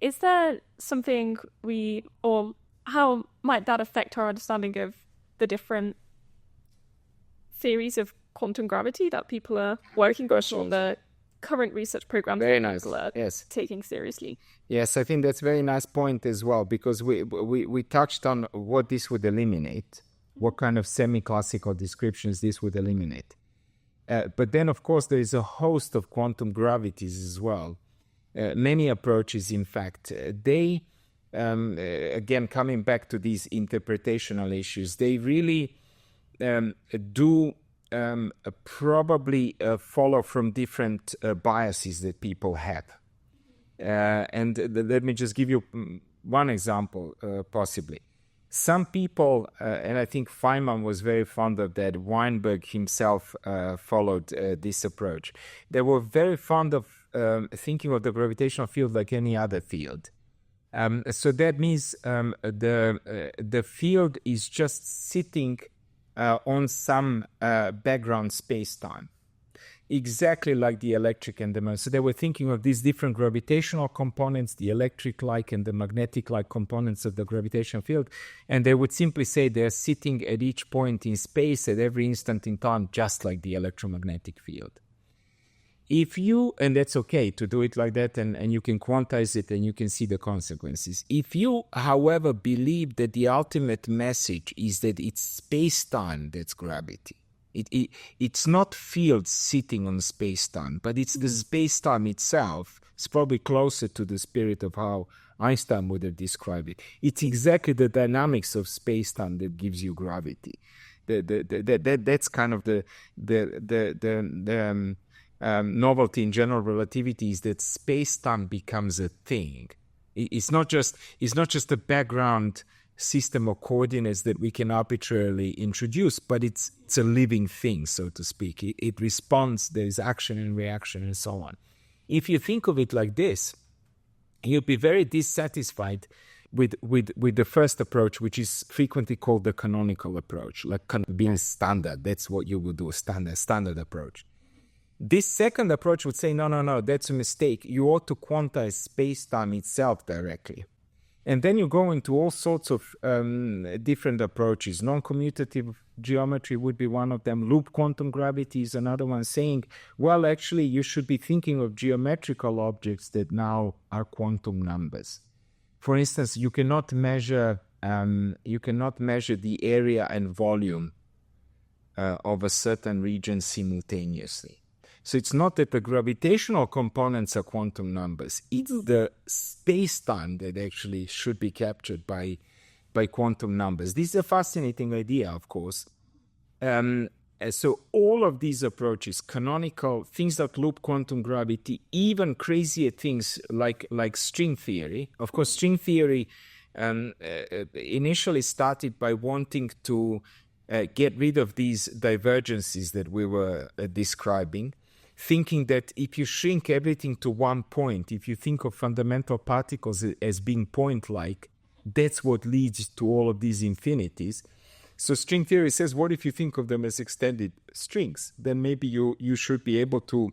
is there something or how might that affect our understanding of the different theories of quantum gravity that people are working on, the current research programs people are taking seriously? Yes, I think that's a very nice point as well, because we touched on what this would eliminate, what kind of semi-classical descriptions this would eliminate. But then, of course, there is a host of quantum gravities as well. Many approaches, in fact, they, again, coming back to these interpretational issues, they really do probably follow from different biases that people have. And let me just give you one example, possibly. Some people, and I think Feynman was very fond of that, Weinberg himself followed this approach. They were very fond of thinking of the gravitational field like any other field. So that means the field is just sitting on some background space-time, exactly like the electric and the magnetic. So they were thinking of these different gravitational components, the electric-like and the magnetic-like components of the gravitational field, and they would simply say they're sitting at each point in space at every instant in time, just like the electromagnetic field. If you, and that's okay to do it like that, and you can quantize it and you can see the consequences. If you, however, believe that the ultimate message is that it's space-time that's gravity, it's not fields sitting on space-time, but it's the space-time itself. It's probably closer to the spirit of how Einstein would have described it. It's exactly the dynamics of space-time that gives you gravity. That's kind of the novelty in general relativity, is that space-time becomes a thing. It's not just a background system of coordinates that we can arbitrarily introduce, but it's a living thing, so to speak. It responds, there is action and reaction and so on. If you think of it like this, you'll be very dissatisfied with the first approach, which is frequently called the canonical approach, like being standard. That's what you would do, a standard approach. This second approach would say, no, that's a mistake. You ought to quantize space-time itself directly. And then you go into all sorts of different approaches. Non-commutative geometry would be one of them. Loop quantum gravity is another one, saying, well, actually, you should be thinking of geometrical objects that now are quantum numbers. For instance, you cannot measure the area and volume of a certain region simultaneously. So it's not that the gravitational components are quantum numbers. It's the space-time that actually should be captured by quantum numbers. This is a fascinating idea, of course. So all of these approaches, canonical, things like loop quantum gravity, even crazier things like string theory. Of course, string theory initially started by wanting to get rid of these divergences that we were describing, thinking that if you shrink everything to one point, if you think of fundamental particles as being point-like, that's what leads to all of these infinities. So string theory says, what if you think of them as extended strings? Then maybe you should be able to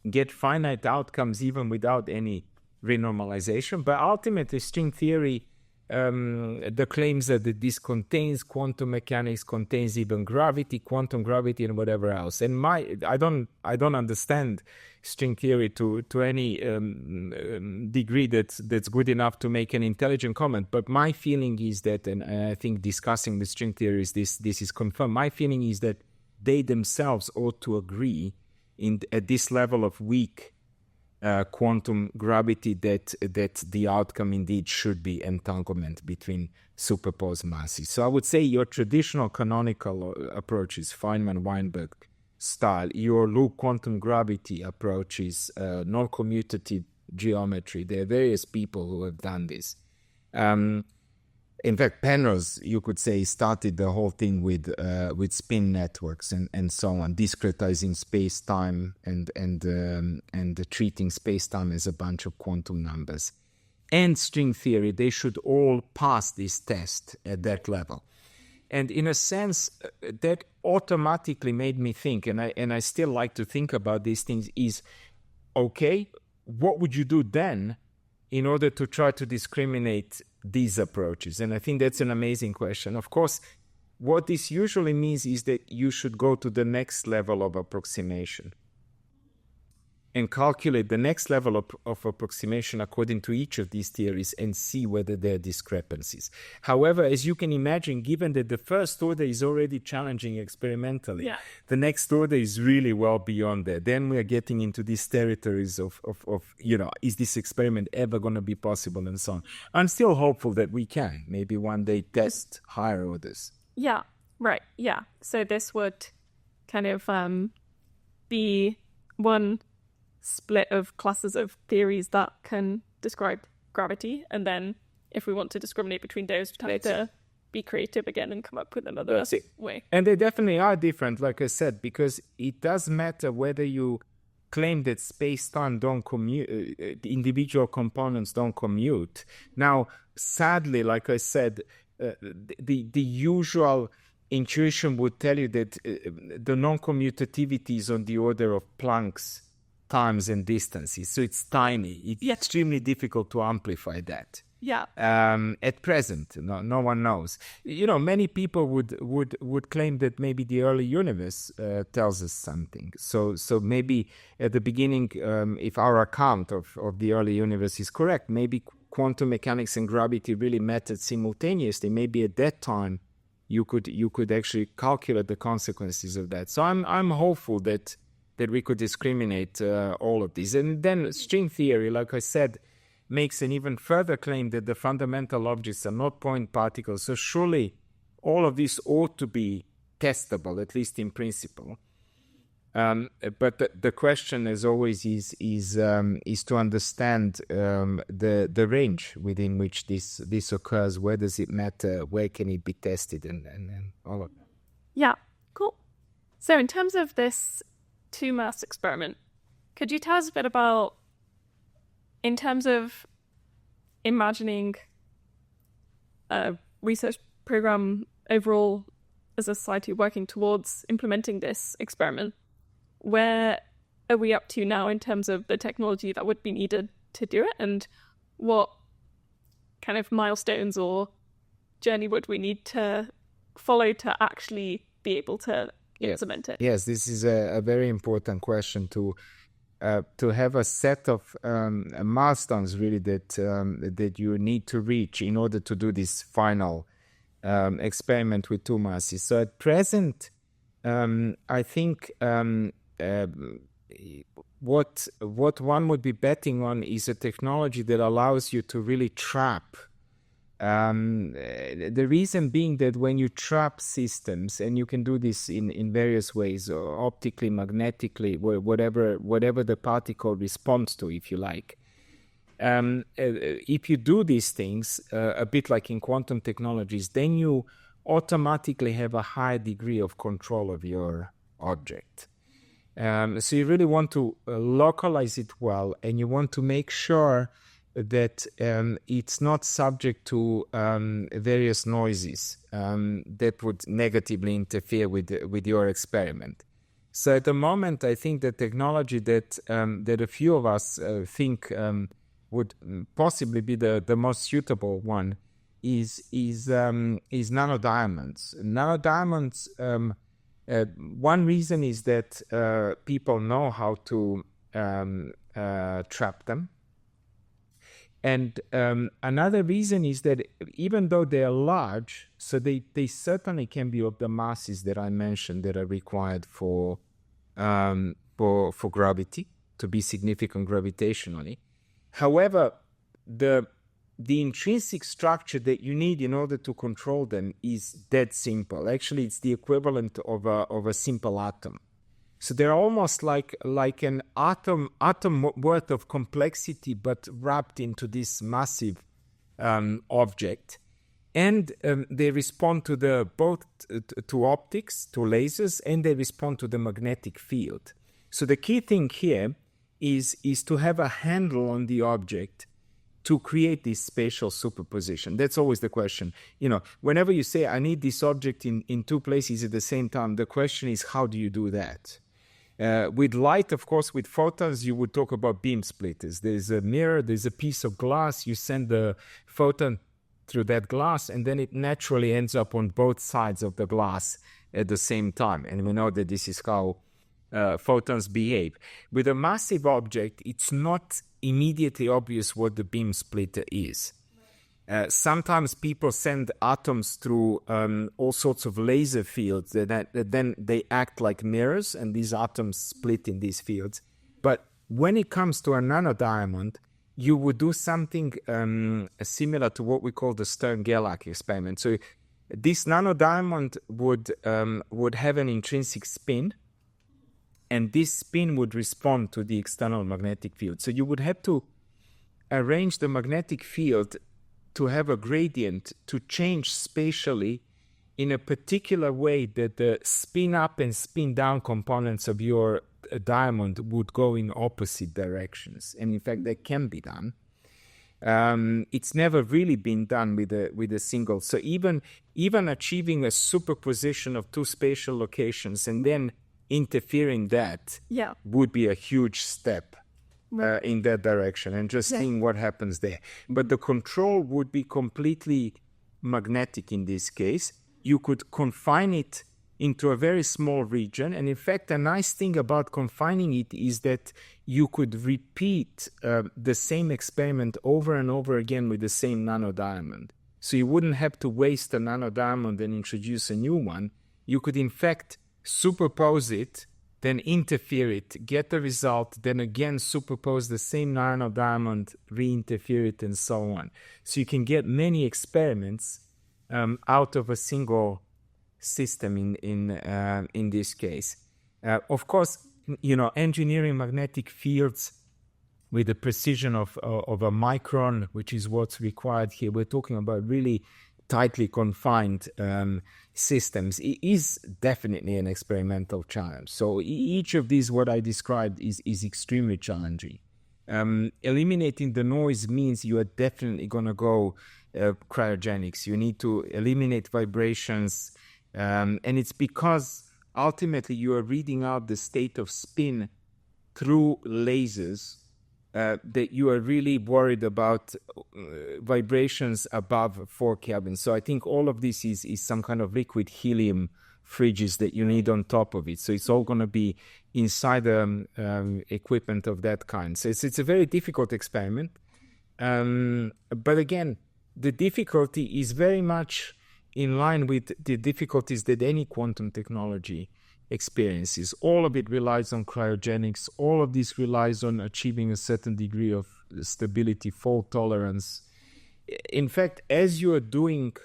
get finite outcomes even without any renormalization. But ultimately, string theory, the claims that this contains quantum mechanics, contains even gravity, quantum gravity, and whatever else. And I don't understand string theory to any degree that's good enough to make an intelligent comment. But my feeling is that, and I think discussing the string theories, this is confirmed. My feeling is that they themselves ought to agree at this level of weak quantum gravity that the outcome indeed should be entanglement between superposed masses. So I would say your traditional canonical approach is Feynman-Weinberg style. Your loop quantum gravity approach is non-commutative geometry. There are various people who have done this. In fact, Penrose, you could say, started the whole thing with spin networks and so on, discretizing space-time and treating space-time as a bunch of quantum numbers. And string theory, they should all pass this test at that level. And in a sense, that automatically made me think, and I still like to think about these things, is, okay, what would you do then in order to try to discriminate these approaches? And I think that's an amazing question. Of course, what this usually means is that you should go to the next level of approximation and calculate the next level of approximation according to each of these theories and see whether there are discrepancies. However, as you can imagine, given that the first order is already challenging experimentally, the next order is really well beyond that. Then we are getting into these territories of is this experiment ever going to be possible and so on. I'm still hopeful that we can maybe one day test higher orders. Yeah, right, yeah. So this would kind of be one split of classes of theories that can describe gravity, and then if we want to discriminate between those, we'd have to be creative again and come up with another way. And they definitely are different, like I said, because it does matter whether you claim that space-time don't commute, individual components don't commute. Now, sadly, like I said, the usual intuition would tell you that the non-commutativity is on the order of Planck's times and distances, so it's tiny. It's extremely difficult to amplify that. At present, no one knows. Many people would claim that maybe the early universe tells us something. So maybe at the beginning, if our account of the early universe is correct, maybe quantum mechanics and gravity really mattered simultaneously. Maybe at that time you could actually calculate the consequences of that. So I'm hopeful that we could discriminate all of these. And then string theory, like I said, makes an even further claim that the fundamental objects are not point particles. So surely all of this ought to be testable, at least in principle. But the question, as always, is to understand the range within which this occurs. Where does it matter? Where can it be tested? And all of that. Yeah, cool. So in terms of this two-mass experiment, could you tell us a bit about, in terms of imagining a research program overall as a society working towards implementing this experiment, where are we up to now in terms of the technology that would be needed to do it, and what kind of milestones or journey would we need to follow to actually be able to implement it? Yes, this is a very important question to have a set of milestones really that you need to reach in order to do this final experiment with two masses. So at present, I think what one would be betting on is a technology that allows you to really trap. The reason being that when you trap systems, and you can do this in various ways, or optically, magnetically, whatever the particle responds to, if you like. If you do these things, a bit like in quantum technologies, then you automatically have a high degree of control of your object. So you really want to localize it well, and you want to make sure that it's not subject to various noises that would negatively interfere with your experiment. So at the moment, I think the technology that a few of us think would possibly be the most suitable one is nanodiamonds. Nanodiamonds. One reason is that people know how to trap them. And another reason is that even though they are large, so they certainly can be of the masses that I mentioned that are required for gravity, to be significant gravitationally. However, the intrinsic structure that you need in order to control them is dead simple. Actually, it's the equivalent of a simple atom. So they're almost like an atom worth of complexity, but wrapped into this massive object. And they respond to both to optics, to lasers, and they respond to the magnetic field. So the key thing here is to have a handle on the object to create this spatial superposition. That's always the question. Whenever you say, I need this object in two places at the same time, the question is, how do you do that? With light, of course, with photons, you would talk about beam splitters. There's a mirror, there's a piece of glass, you send the photon through that glass, and then it naturally ends up on both sides of the glass at the same time. And we know that this is how photons behave. With a massive object, it's not immediately obvious what the beam splitter is. Sometimes people send atoms through all sorts of laser fields that then they act like mirrors, and these atoms split in these fields. But when it comes to a nanodiamond, you would do something similar to what we call the Stern-Gerlach experiment. So this nanodiamond would have an intrinsic spin, and this spin would respond to the external magnetic field. So you would have to arrange the magnetic field to have a gradient to change spatially in a particular way that the spin up and spin down components of your diamond would go in opposite directions. And in fact, that can be done. It's never really been done with a single. So even achieving a superposition of two spatial locations and then interfering that would be a huge step in that direction, and just seeing what happens there. But the control would be completely magnetic in this case. You could confine it into a very small region, and in fact, a nice thing about confining it is that you could repeat the same experiment over and over again with the same nanodiamond. So you wouldn't have to waste a nanodiamond and introduce a new one. You could in fact superpose it, then interfere it, get the result, then again superpose the same nanodiamond, re-interfere it, and so on. So you can get many experiments out of a single system in this case. Of course, engineering magnetic fields with the precision of a micron, which is what's required here. We're talking about really tightly confined systems. It is definitely an experimental challenge. So each of these, what I described, is extremely challenging. Eliminating the noise means you are definitely going to go cryogenics. You need to eliminate vibrations, and it's because ultimately you are reading out the state of spin through lasers that you are really worried about vibrations above 4 Kelvin. So I think all of this is some kind of liquid helium fridges that you need on top of it. So it's all going to be inside equipment of that kind. So it's a very difficult experiment. But again, the difficulty is very much in line with the difficulties that any quantum technology experiences. All of it relies on cryogenics. All of this relies on achieving a certain degree of stability, fault tolerance. In fact, as you are doing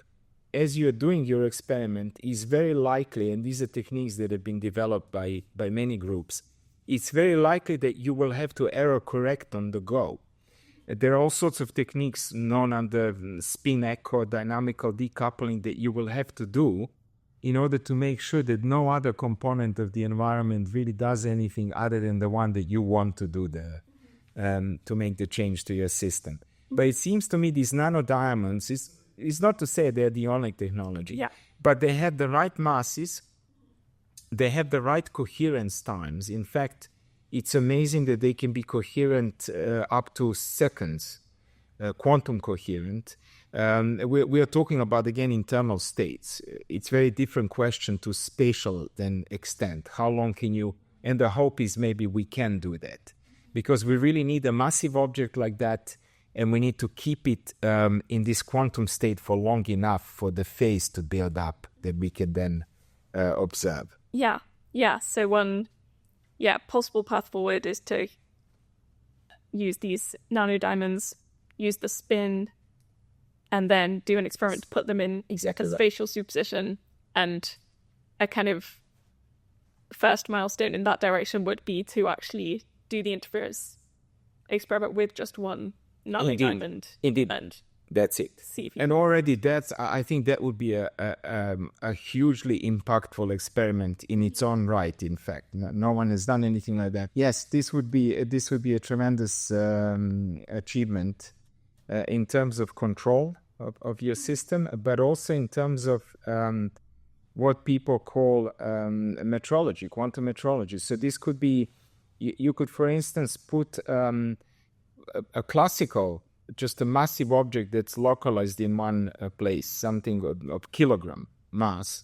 your experiment, is very likely, and these are techniques that have been developed by many groups, it's very likely that you will have to error correct on the go. There are all sorts of techniques known under spin echo, dynamical decoupling, that you will have to do in order to make sure that no other component of the environment really does anything other than the one that you want to do to make the change to your system. But it seems to me these nanodiamonds is not to say they're the only technology, but they have the right masses, they have the right coherence times. In fact, it's amazing that they can be coherent up to seconds, quantum coherent. We are talking about, again, internal states. It's a very different question to spatial than extent. How long can you... And the hope is maybe we can do that, because we really need a massive object like that, and we need to keep it in this quantum state for long enough for the phase to build up that we can then observe. Yeah. So one possible path forward is to use these nanodiamonds, use the spin, and then do an experiment to put them in a spatial superposition. And a kind of first milestone in that direction would be to actually do the interference experiment with just one nanodiamond. Indeed. And that's it. And already I think that would be a hugely impactful experiment in its own right. In fact, no one has done anything like that. Yes, this would be a tremendous achievement. in terms of control of your system, but also in terms of what people call metrology, quantum metrology. So this could be, you could, for instance, put a classical, just a massive object that's localized in one place, something of kilogram mass,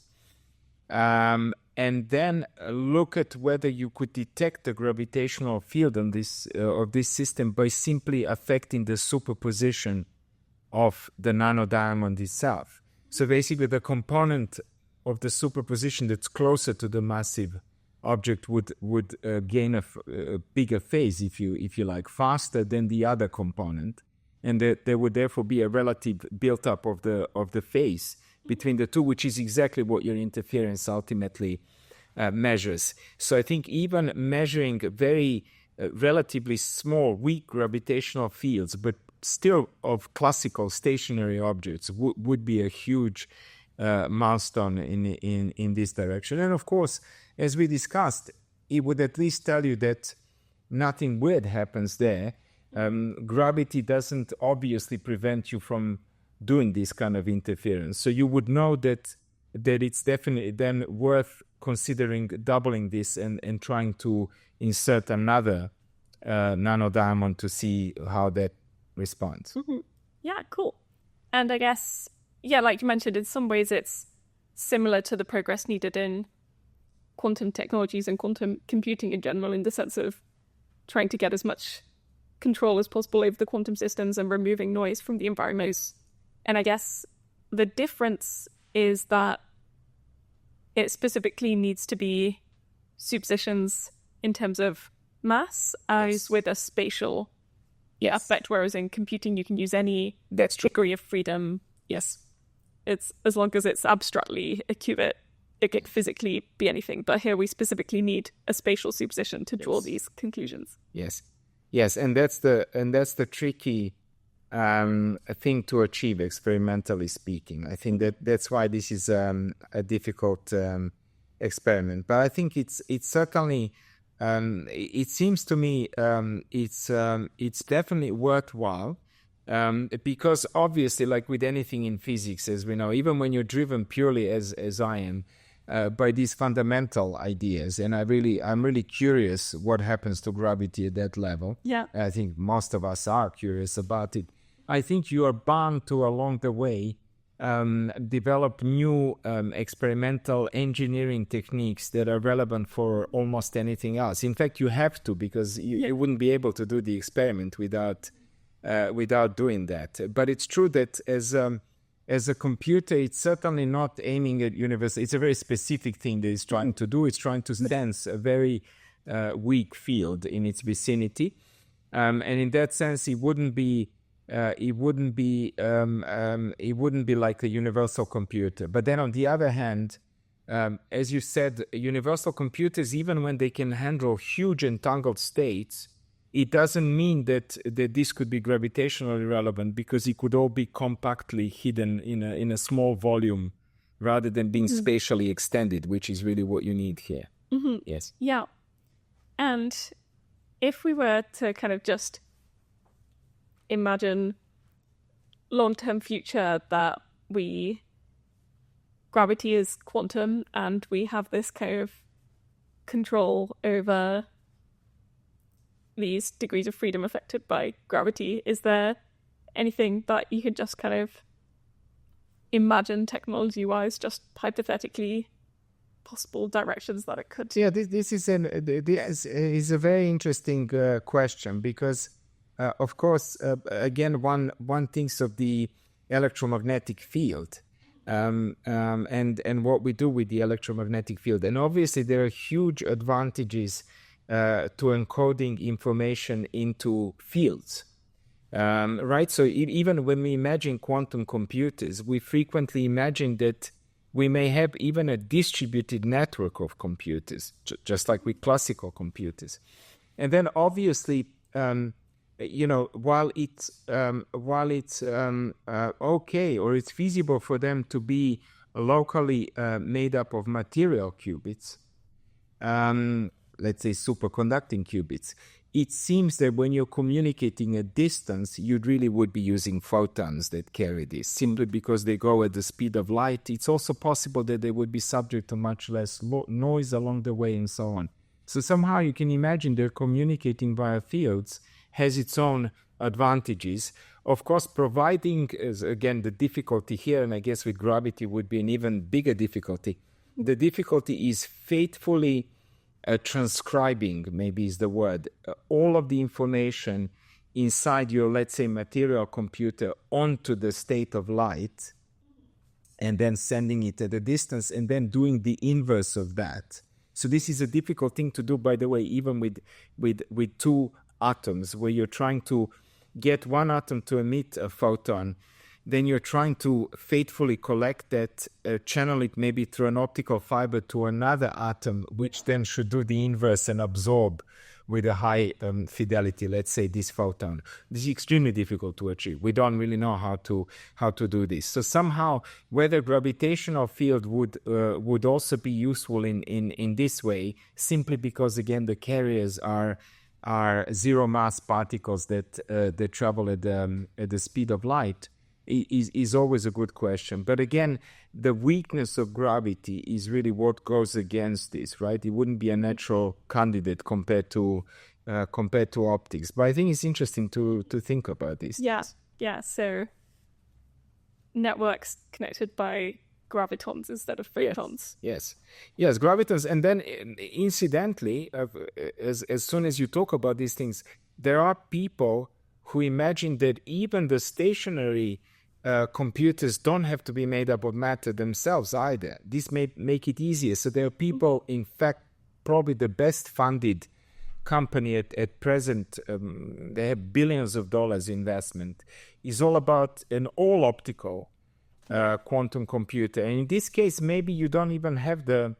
and then look at whether you could detect the gravitational field on this of this system by simply affecting the superposition of the nanodiamond itself. So basically, the component of the superposition that's closer to the massive object would gain a bigger phase, if you like, faster than the other component, and there would therefore be a relative build-up of the phase between the two, which is exactly what your interference ultimately measures. So I think even measuring very relatively small, weak gravitational fields, but still of classical stationary objects, would be a huge milestone in this direction. And of course, as we discussed, it would at least tell you that nothing weird happens there. Gravity doesn't obviously prevent you from doing this kind of interference. So you would know that it's definitely then worth considering doubling this and trying to insert another nanodiamond to see how that responds. Mm-hmm. Yeah, cool. And I guess, yeah, like you mentioned, in some ways it's similar to the progress needed in quantum technologies and quantum computing in general, in the sense of trying to get as much control as possible over the quantum systems and removing noise from the environment. And I guess the difference is that it specifically needs to be superpositions in terms of mass, as with a spatial effect, whereas in computing you can use any degree of freedom. Yes. It's as long as it's abstractly a qubit, it could physically be anything. But here we specifically need a spatial superposition to draw these conclusions. Yes, and that's the tricky thing to achieve, experimentally speaking. I think that's why this is a difficult experiment. But I think it's certainly it seems to me it's definitely worthwhile. Because obviously, like with anything in physics, as we know, even when you're driven purely as I am by these fundamental ideas, and I'm really curious what happens to gravity at that level. Yeah, I think most of us are curious about it. I think you are bound to, along the way, develop new experimental engineering techniques that are relevant for almost anything else. In fact, you have to, because you wouldn't be able to do the experiment without doing that. But it's true that as a computer, it's certainly not aiming at universal. It's a very specific thing that it's trying to do. It's trying to sense a very weak field in its vicinity, and in that sense, it wouldn't be like a universal computer. But then on the other hand, as you said, universal computers, even when they can handle huge entangled states, it doesn't mean that this could be gravitationally relevant, because it could all be compactly hidden in a small volume rather than being spatially extended, which is really what you need here. Mm-hmm. Yes. Yeah. And if we were to kind of just imagine long-term future that gravity is quantum and we have this kind of control over these degrees of freedom affected by gravity, is there anything that you could just kind of imagine technology-wise, just hypothetically possible directions that it could? Yeah, this is a very interesting question, because of course, again, one thinks of the electromagnetic field and what we do with the electromagnetic field, and obviously there are huge advantages to encoding information into fields, right? So even when we imagine quantum computers, we frequently imagine that we may have even a distributed network of computers, just like with classical computers. And then obviously, while it's okay, or it's feasible for them to be locally made up of material qubits, let's say superconducting qubits, it seems that when you're communicating at distance, you really would be using photons that carry this, simply because they go at the speed of light. It's also possible that they would be subject to much less noise along the way and so on. So somehow you can imagine they're communicating via fields has its own advantages. Of course, providing, again, the difficulty here, and I guess with gravity would be an even bigger difficulty. The difficulty is faithfully transcribing, maybe is the word, all of the information inside your, let's say, material computer onto the state of light, and then sending it at a distance, and then doing the inverse of that. So this is a difficult thing to do, by the way, even with two atoms, where you're trying to get one atom to emit a photon. Then you're trying to faithfully collect that, channel it maybe through an optical fiber to another atom, which then should do the inverse and absorb with a high fidelity, let's say, this photon. This is extremely difficult to achieve. We don't really know how to do this. So somehow, whether gravitational field would also be useful in this way, simply because, again, the carriers are zero mass particles that travel at the speed of light, is always a good question. But again, the weakness of gravity is really what goes against this, right? It wouldn't be a natural candidate compared to optics. But I think it's interesting to think about this. Yeah. So networks connected by gravitons instead of photons. Yes, gravitons. And then, incidentally, as soon as you talk about these things, there are people who imagine that even the stationary computers don't have to be made up of matter themselves either. This may make it easier. So there are people, in fact, probably the best funded company at present, they have billions of dollars investment, is all about an all optical quantum computer. And in this case, maybe you don't even have the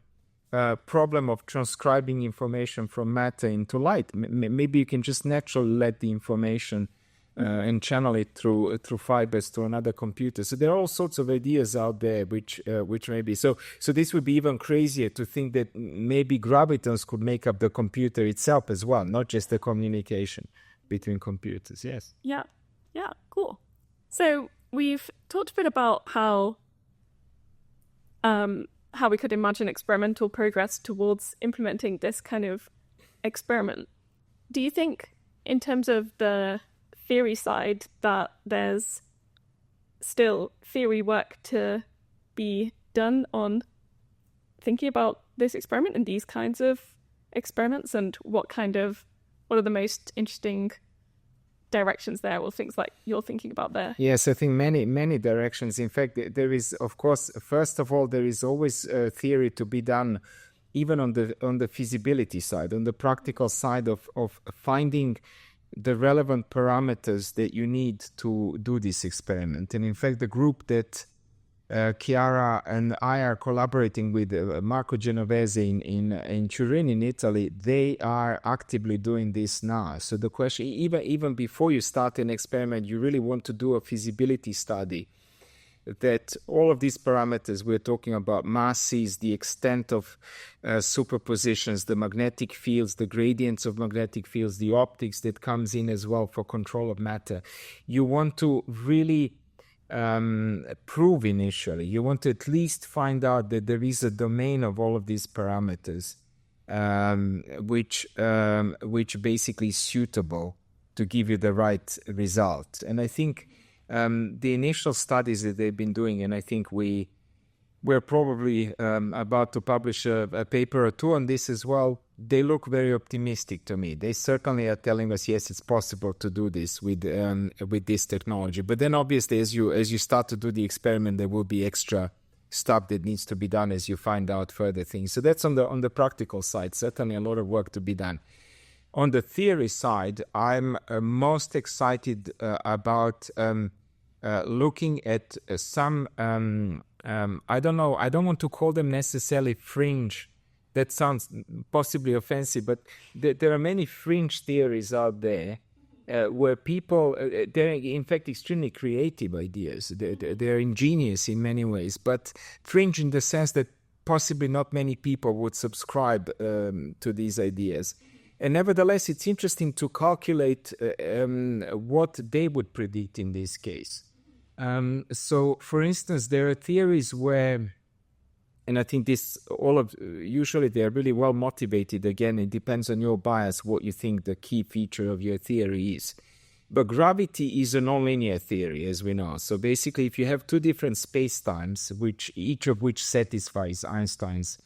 problem of transcribing information from matter into light. Maybe you can just naturally let the information and channel it through fibers to another computer. So there are all sorts of ideas out there which may be. So this would be even crazier to think that maybe gravitons could make up the computer itself as well, not just the communication between computers. Yes. Yeah, cool. So we've talked a bit about how we could imagine experimental progress towards implementing this kind of experiment. Do you think, in terms of the theory side, that there's still theory work to be done on thinking about this experiment and these kinds of experiments, and what are the most interesting directions there, or things like you're thinking about there? Yes, I think many directions. In fact, there is, of course, first of all, there is always theory to be done, even on the feasibility side, on the practical side of finding the relevant parameters that you need to do this experiment. And in fact, the group that Chiara and I are collaborating with, Marco Genovese in Turin in Italy, they are actively doing this now. So the question, even before you start an experiment, you really want to do a feasibility study that all of these parameters we're talking about, masses, the extent of superpositions, the magnetic fields, the gradients of magnetic fields, the optics that comes in as well for control of matter. You want to really prove initially, you want to at least find out that there is a domain of all of these parameters which basically is suitable to give you the right result. And I think the initial studies that they've been doing, and I think we're probably about to publish a paper or two on this as well, they look very optimistic to me. They certainly are telling us, yes, it's possible to do this with this technology. But then obviously, as you start to do the experiment, there will be extra stuff that needs to be done as you find out further things. So that's on the practical side, certainly a lot of work to be done. On the theory side, I'm most excited about looking at some, I don't know, I don't want to call them necessarily fringe. That sounds possibly offensive, but there are many fringe theories out there where people, they're in fact extremely creative ideas. They're ingenious in many ways, but fringe in the sense that possibly not many people would subscribe to these ideas. And nevertheless, it's interesting to calculate what they would predict in this case. So, for instance, there are theories where, and I think usually they're really well motivated. Again, it depends on your bias, what you think the key feature of your theory is. But gravity is a nonlinear theory, as we know. So basically, if you have two different spacetimes, each of which satisfies Einstein's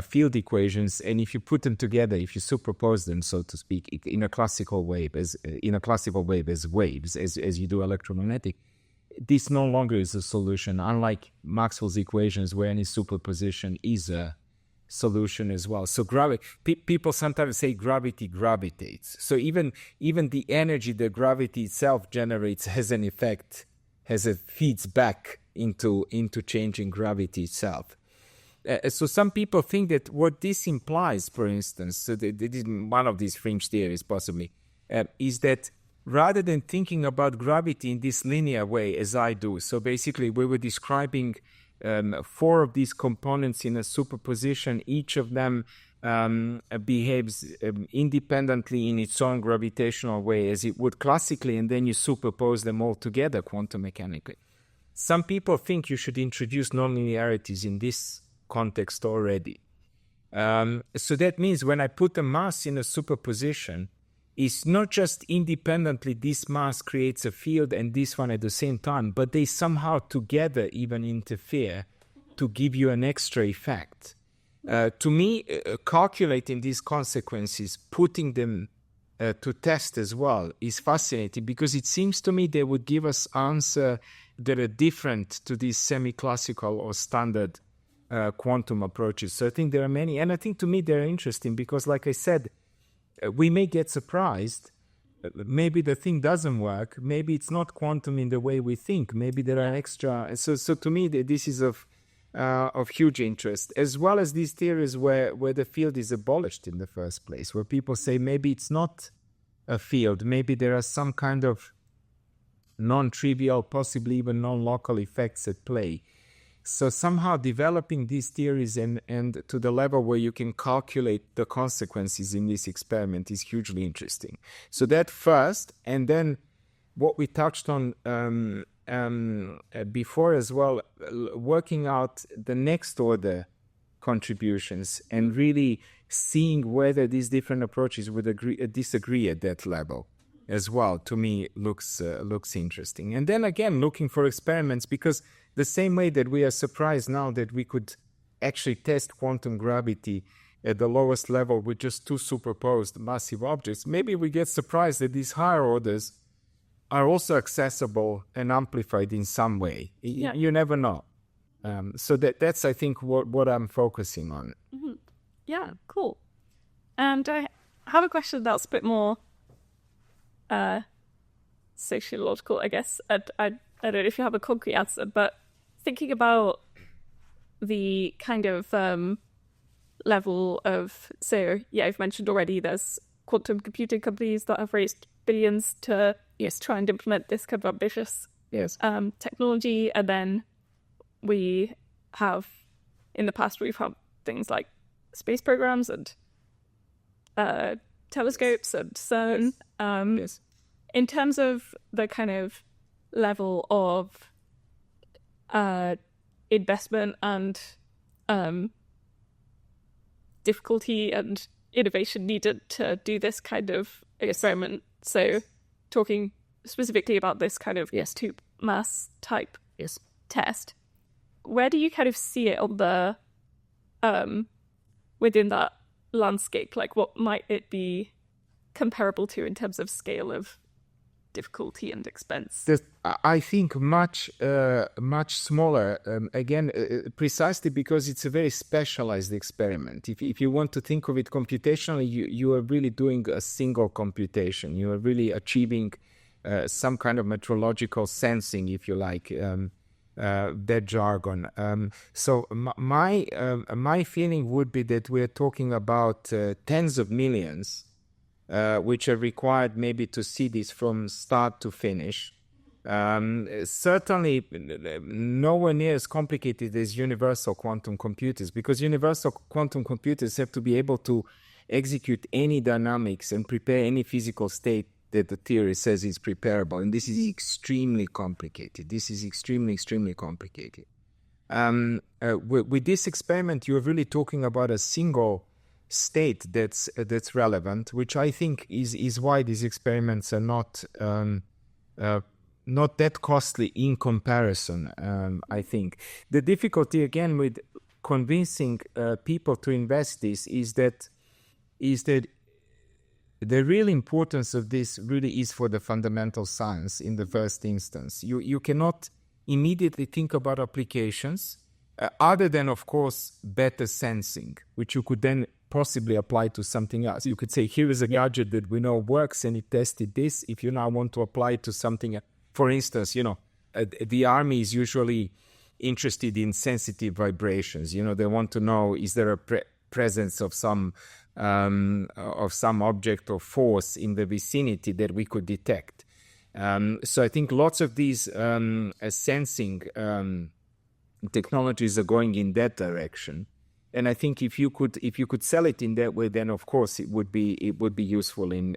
field equations, and if you put them together, if you superpose them, so to speak, in a classical wave as waves, as you do electromagnetic, this no longer is a solution. Unlike Maxwell's equations, where any superposition is a solution as well. So people sometimes say gravity gravitates. So even the energy that gravity itself generates has an effect, feeds back into changing gravity itself. So some people think that what this implies, for instance, so this is one of these fringe theories possibly, is that rather than thinking about gravity in this linear way as I do, so basically we were describing four of these components in a superposition. Each of them behaves independently in its own gravitational way as it would classically, and then you superpose them all together quantum mechanically. Some people think you should introduce nonlinearities in this context already. So that means when I put a mass in a superposition, it's not just independently this mass creates a field and this one at the same time, but they somehow together even interfere to give you an extra effect. To me, calculating these consequences, putting them to test as well, is fascinating, because it seems to me they would give us answers that are different to these semi-classical or standard quantum approaches. So I think there are many, and I think to me they're interesting because, like I said, we may get surprised. Maybe the thing doesn't work. Maybe it's not quantum in the way we think. Maybe there are extra. So to me, this is of huge interest, as well as these theories where the field is abolished in the first place, where people say maybe it's not a field. Maybe there are some kind of non-trivial, possibly even non-local effects at play. So somehow developing these theories and to the level where you can calculate the consequences in this experiment is hugely interesting. So that first, and then what we touched on before as well, working out the next order contributions and really seeing whether these different approaches would disagree at that level as well, to me looks interesting. And then again, looking for experiments, because the same way that we are surprised now that we could actually test quantum gravity at the lowest level with just two superposed massive objects, maybe we get surprised that these higher orders are also accessible and amplified in some way. Yeah. You never know. So that's, I think, what I'm focusing on. Mm-hmm. Yeah, cool. And I have a question that's a bit more sociological, I guess. I don't know if you have a concrete answer, but thinking about the kind of level of, so yeah, I've mentioned already there's quantum computing companies that have raised billions to try and implement this kind of ambitious technology. And then we have, in the past, we've had things like space programs and telescopes and CERN. In terms of the kind of level of investment and difficulty and innovation needed to do this kind of experiment. So talking specifically about this kind of two mass type test, where do you kind of see it on the within that landscape? Like, what might it be comparable to in terms of scale of difficulty and expense? I think much smaller, again, precisely because it's a very specialized experiment. If you want to think of it computationally, you are really doing a single computation. You are really achieving some kind of metrological sensing, if you like, that jargon. So my feeling would be that we're talking about tens of millions, which are required maybe to see this from start to finish. Certainly nowhere near as complicated as universal quantum computers, because universal quantum computers have to be able to execute any dynamics and prepare any physical state that the theory says is preparable. And this is extremely complicated. Extremely complicated. With this experiment, you're really talking about a single state that's relevant, which I think is why these experiments are not that costly in comparison. I think the difficulty again with convincing people to invest this is that the real importance of this really is for the fundamental science in the first instance. You cannot immediately think about applications other than, of course, better sensing, which you could then possibly apply to something else. You could say, here is a gadget that we know works and it tested this. If you now want to apply it to something, for instance, the army is usually interested in sensitive vibrations. They want to know, is there a presence of some object or force in the vicinity that we could detect. So I think lots of these sensing technologies are going in that direction, and I think if you could sell it in that way, then of course it would be useful in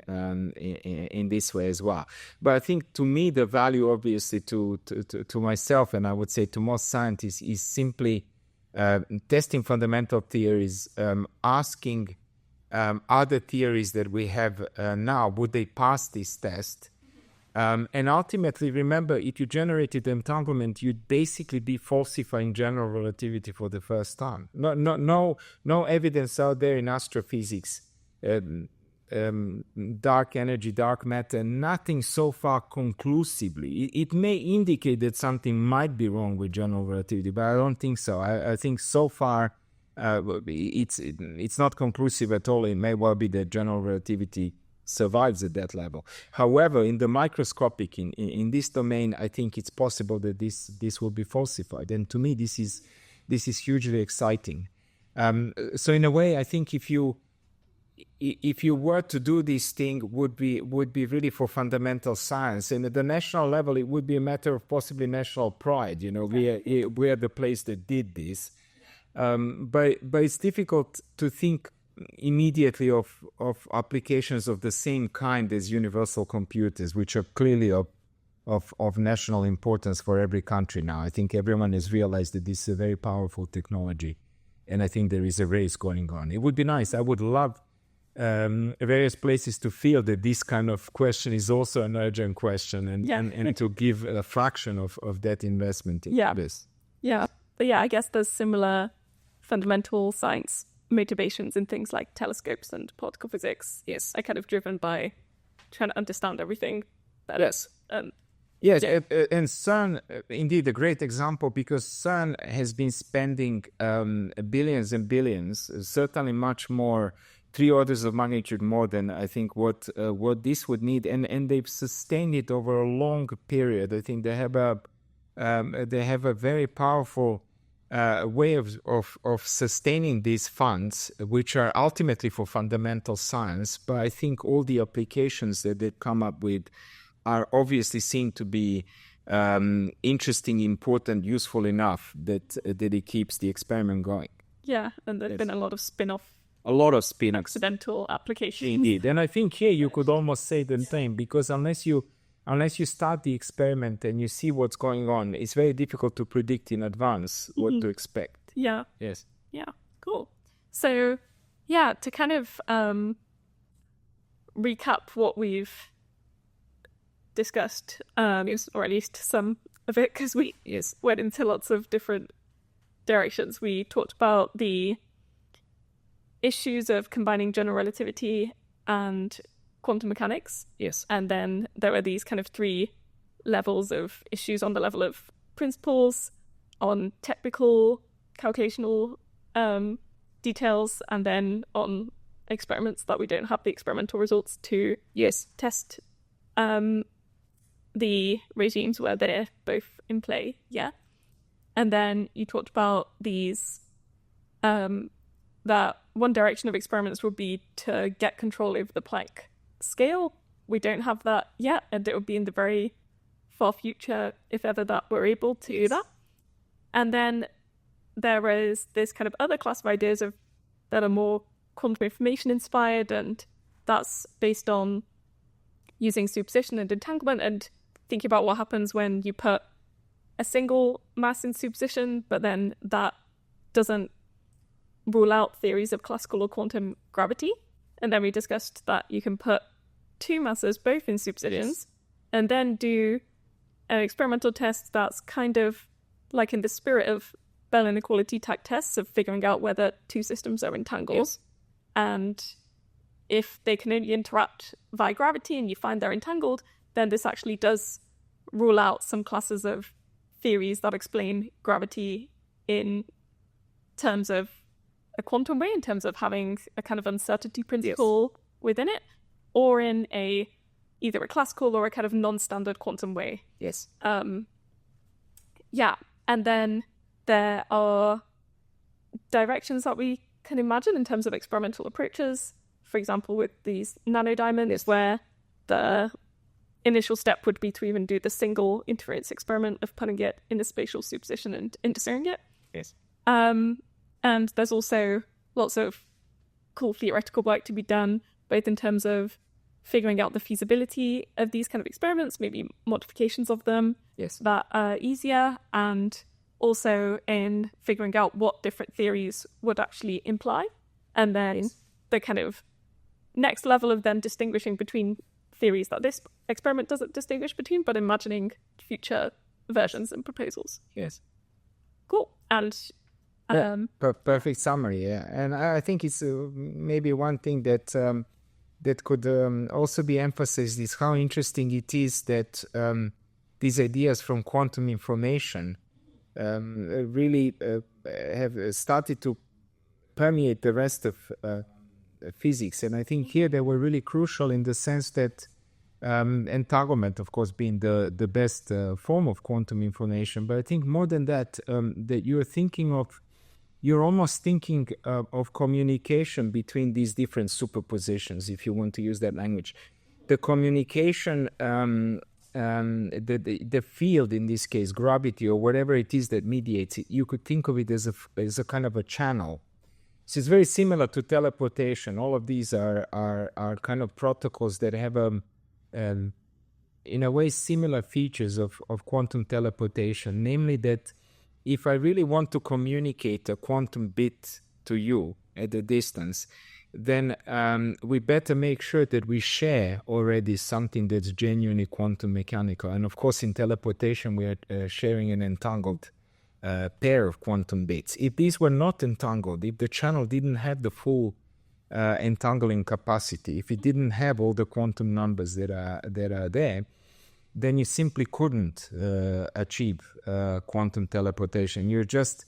this way as well. But I think to me the value, obviously, to myself, and I would say to most scientists, is simply testing fundamental theories, asking other theories that we have now, would they pass this test? And ultimately, remember, if you generated entanglement, you'd basically be falsifying general relativity for the first time. No evidence out there in astrophysics, dark energy, dark matter, nothing so far conclusively. It may indicate that something might be wrong with general relativity, but I don't think so. I think so far it's not conclusive at all. It may well be that general relativity survives at that level. However, in the microscopic, in this domain, I think it's possible that this will be falsified. And to me, this is hugely exciting. So in a way, I think if you were to do this thing, would be really for fundamental science. And at the national level, it would be a matter of possibly national pride. We are the place that did this. But it's difficult to think immediately of applications of the same kind as universal computers, which are clearly of national importance for every country now. I think everyone has realized that this is a very powerful technology, and I think there is a race going on. It would be nice. I would love various places to feel that this kind of question is also an urgent question, and to give a fraction of that investment in this. Yeah, but I guess there's similar fundamental science motivations in things like telescopes and particle physics. Yes, are kind of driven by trying to understand everything better. Yes. And CERN, indeed, a great example, because CERN has been spending billions and billions, certainly much more, 3 orders of magnitude more than I think what this would need, and they've sustained it over a long period. I think they have a very powerful way of sustaining these funds, which are ultimately for fundamental science. But I think all the applications that they come up with are obviously seen to be interesting, important, useful enough that it keeps the experiment going. Yeah, and there's been a lot of spin-off. Accidental applications. Indeed. And I think here you could almost say the same, because unless you start the experiment and you see what's going on, it's very difficult to predict in advance what to expect. Yeah. Yes. Yeah. Cool. So, to kind of recap what we've discussed, or at least some of it, because we went into lots of different directions. We talked about the issues of combining general relativity and quantum mechanics. Yes. And then there are these kind of 3 levels of issues: on the level of principles, on technical, calculational details, and then on experiments that we don't have the experimental results to test the regimes where they're both in play. Yeah. And then you talked about these that one direction of experiments would be to get control over the Planck scale. We don't have that yet, and it would be in the very far future, if ever that we're able to do that. And then there is this kind of other class of ideas that are more quantum information inspired, and that's based on using superposition and entanglement and thinking about what happens when you put a single mass in superposition, but then that doesn't rule out theories of classical or quantum gravity. And then we discussed that you can put two masses both in superpositions and then do an experimental test that's kind of like in the spirit of Bell inequality type tests of figuring out whether two systems are entangled. Yes. And if they can only interact via gravity and you find they're entangled, then this actually does rule out some classes of theories that explain gravity in terms of a quantum way, in terms of having a kind of uncertainty principle within it, or in either a classical or a kind of non-standard quantum way. Yes. Yeah. And then there are directions that we can imagine in terms of experimental approaches. For example, with these nanodiamonds, where the initial step would be to even do the single interference experiment of putting it in a spatial superposition and interfering it. Yes. And there's also lots of cool theoretical work to be done, both in terms of figuring out the feasibility of these kind of experiments, maybe modifications of them that are easier, and also in figuring out what different theories would actually imply. And then the kind of next level of then distinguishing between theories that this experiment doesn't distinguish between, but imagining future versions and proposals. Yes. Cool. And perfect summary. Yeah. And I think it's maybe one thing that that could also be emphasized is how interesting it is that these ideas from quantum information really have started to permeate the rest of physics. And I think here they were really crucial in the sense that entanglement, of course, being the best form of quantum information. But I think more than that, that you're almost thinking of communication between these different superpositions, if you want to use that language. The communication, the field, in this case, gravity or whatever it is that mediates it, you could think of it as a kind of a channel. So it's very similar to teleportation. All of these are kind of protocols that have in a way similar features of quantum teleportation, namely that if I really want to communicate a quantum bit to you at a distance, then we better make sure that we share already something that's genuinely quantum mechanical. And of course, in teleportation, we are sharing an entangled pair of quantum bits. If these were not entangled, if the channel didn't have the full entangling capacity, if it didn't have all the quantum numbers that are there, then you simply couldn't achieve quantum teleportation. You're just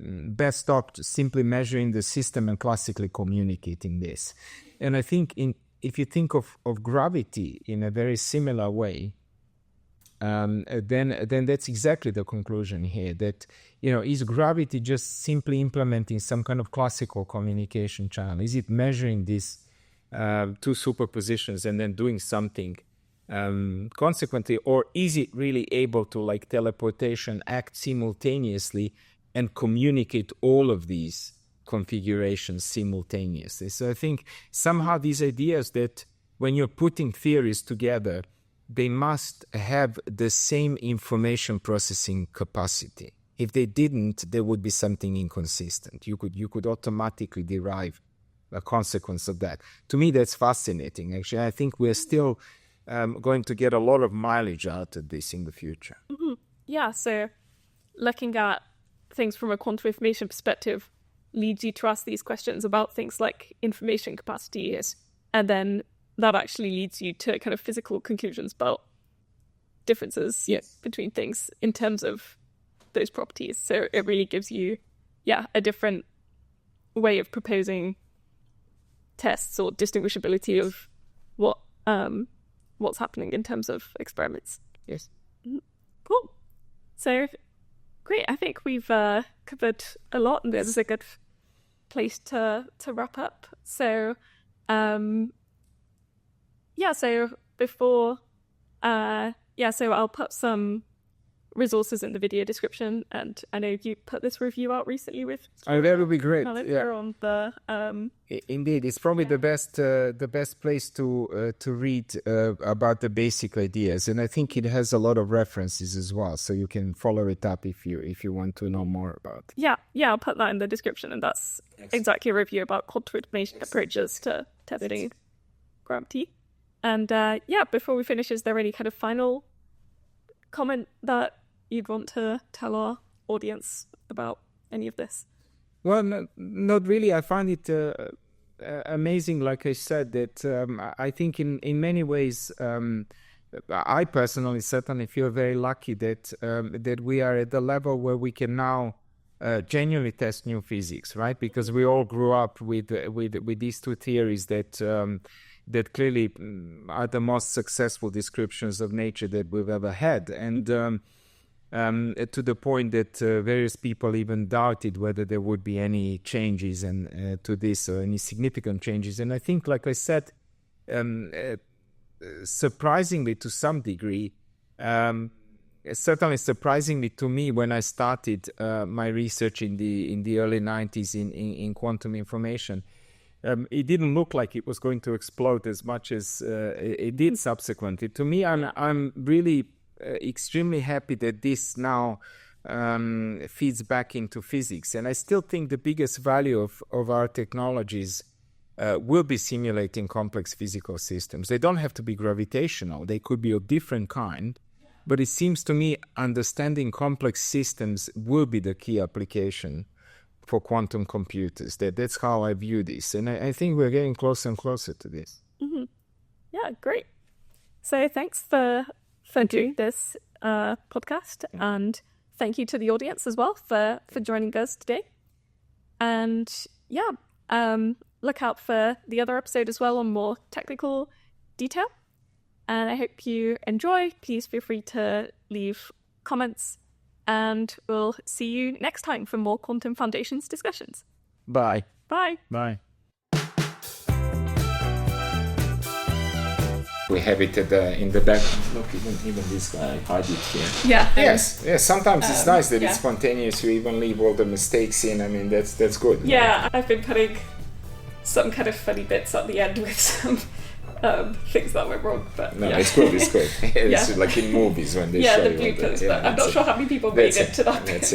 best off simply measuring the system and classically communicating this. And I think if you think of gravity in a very similar way, then that's exactly the conclusion here, that is gravity just simply implementing some kind of classical communication channel? Is it measuring these two superpositions and then doing something consequently, or is it really able to, like teleportation, act simultaneously and communicate all of these configurations simultaneously? So I think somehow these ideas that when you're putting theories together, they must have the same information processing capacity. If they didn't, there would be something inconsistent. You could automatically derive a consequence of that. To me, that's fascinating. Actually, I think we're still going to get a lot of mileage out of this in the future. Mm-hmm. Yeah, so looking at things from a quantum information perspective leads you to ask these questions about things like information capacity, and then that actually leads you to kind of physical conclusions about differences between things in terms of those properties. So it really gives you, a different way of proposing tests or distinguishability of what's happening in terms of experiments. Yes. Cool. So great. I think we've covered a lot, and this is a good place to wrap up. So so before so I'll put some resources in the video description, and I know you put this review out recently with That would be great. on the Indeed, it's probably the best place to read about the basic ideas, and I think it has a lot of references as well, so you can follow it up if you want to know more about it. Yeah, I'll put that in the description, and that's exactly a review about quantum information approaches to testing gravity. And before we finish, is there any kind of final comment that you'd want to tell our audience about any of this? Well, not really. I find it amazing, like I said, that I think in many ways, I personally certainly feel very lucky that we are at the level where we can now genuinely test new physics, right? Because we all grew up with these two theories that clearly are the most successful descriptions of nature that we've ever had. And to the point that various people even doubted whether there would be any changes to this or any significant changes. And I think, like I said, surprisingly to some degree, certainly surprisingly to me when I started my research in the early 90s in quantum information, it didn't look like it was going to explode as much as it did subsequently. To me, I'm really extremely happy that this now feeds back into physics. And I still think the biggest value of our technologies will be simulating complex physical systems. They don't have to be gravitational. They could be of different kind. But it seems to me understanding complex systems will be the key application for quantum computers. That's how I view this. And I think we're getting closer and closer to this. Mm-hmm. Yeah, great. So thanks for doing this podcast. And thank you to the audience as well for joining us today. And look out for the other episode as well on more technical detail. And I hope you enjoy. Please feel free to leave comments. And we'll see you next time for more Quantum Foundations discussions. Bye. Bye. Bye. We have it in the back. Look, even this guy, hide it here. Yeah. Yes. Sometimes it's nice that it's spontaneous. You even leave all the mistakes in. I mean, that's good. Yeah, I've been putting some kind of funny bits at the end with some things that went wrong. But no, it's good. It's like in movies when they show the bloopers. But I'm not sure how many people made it to that bit.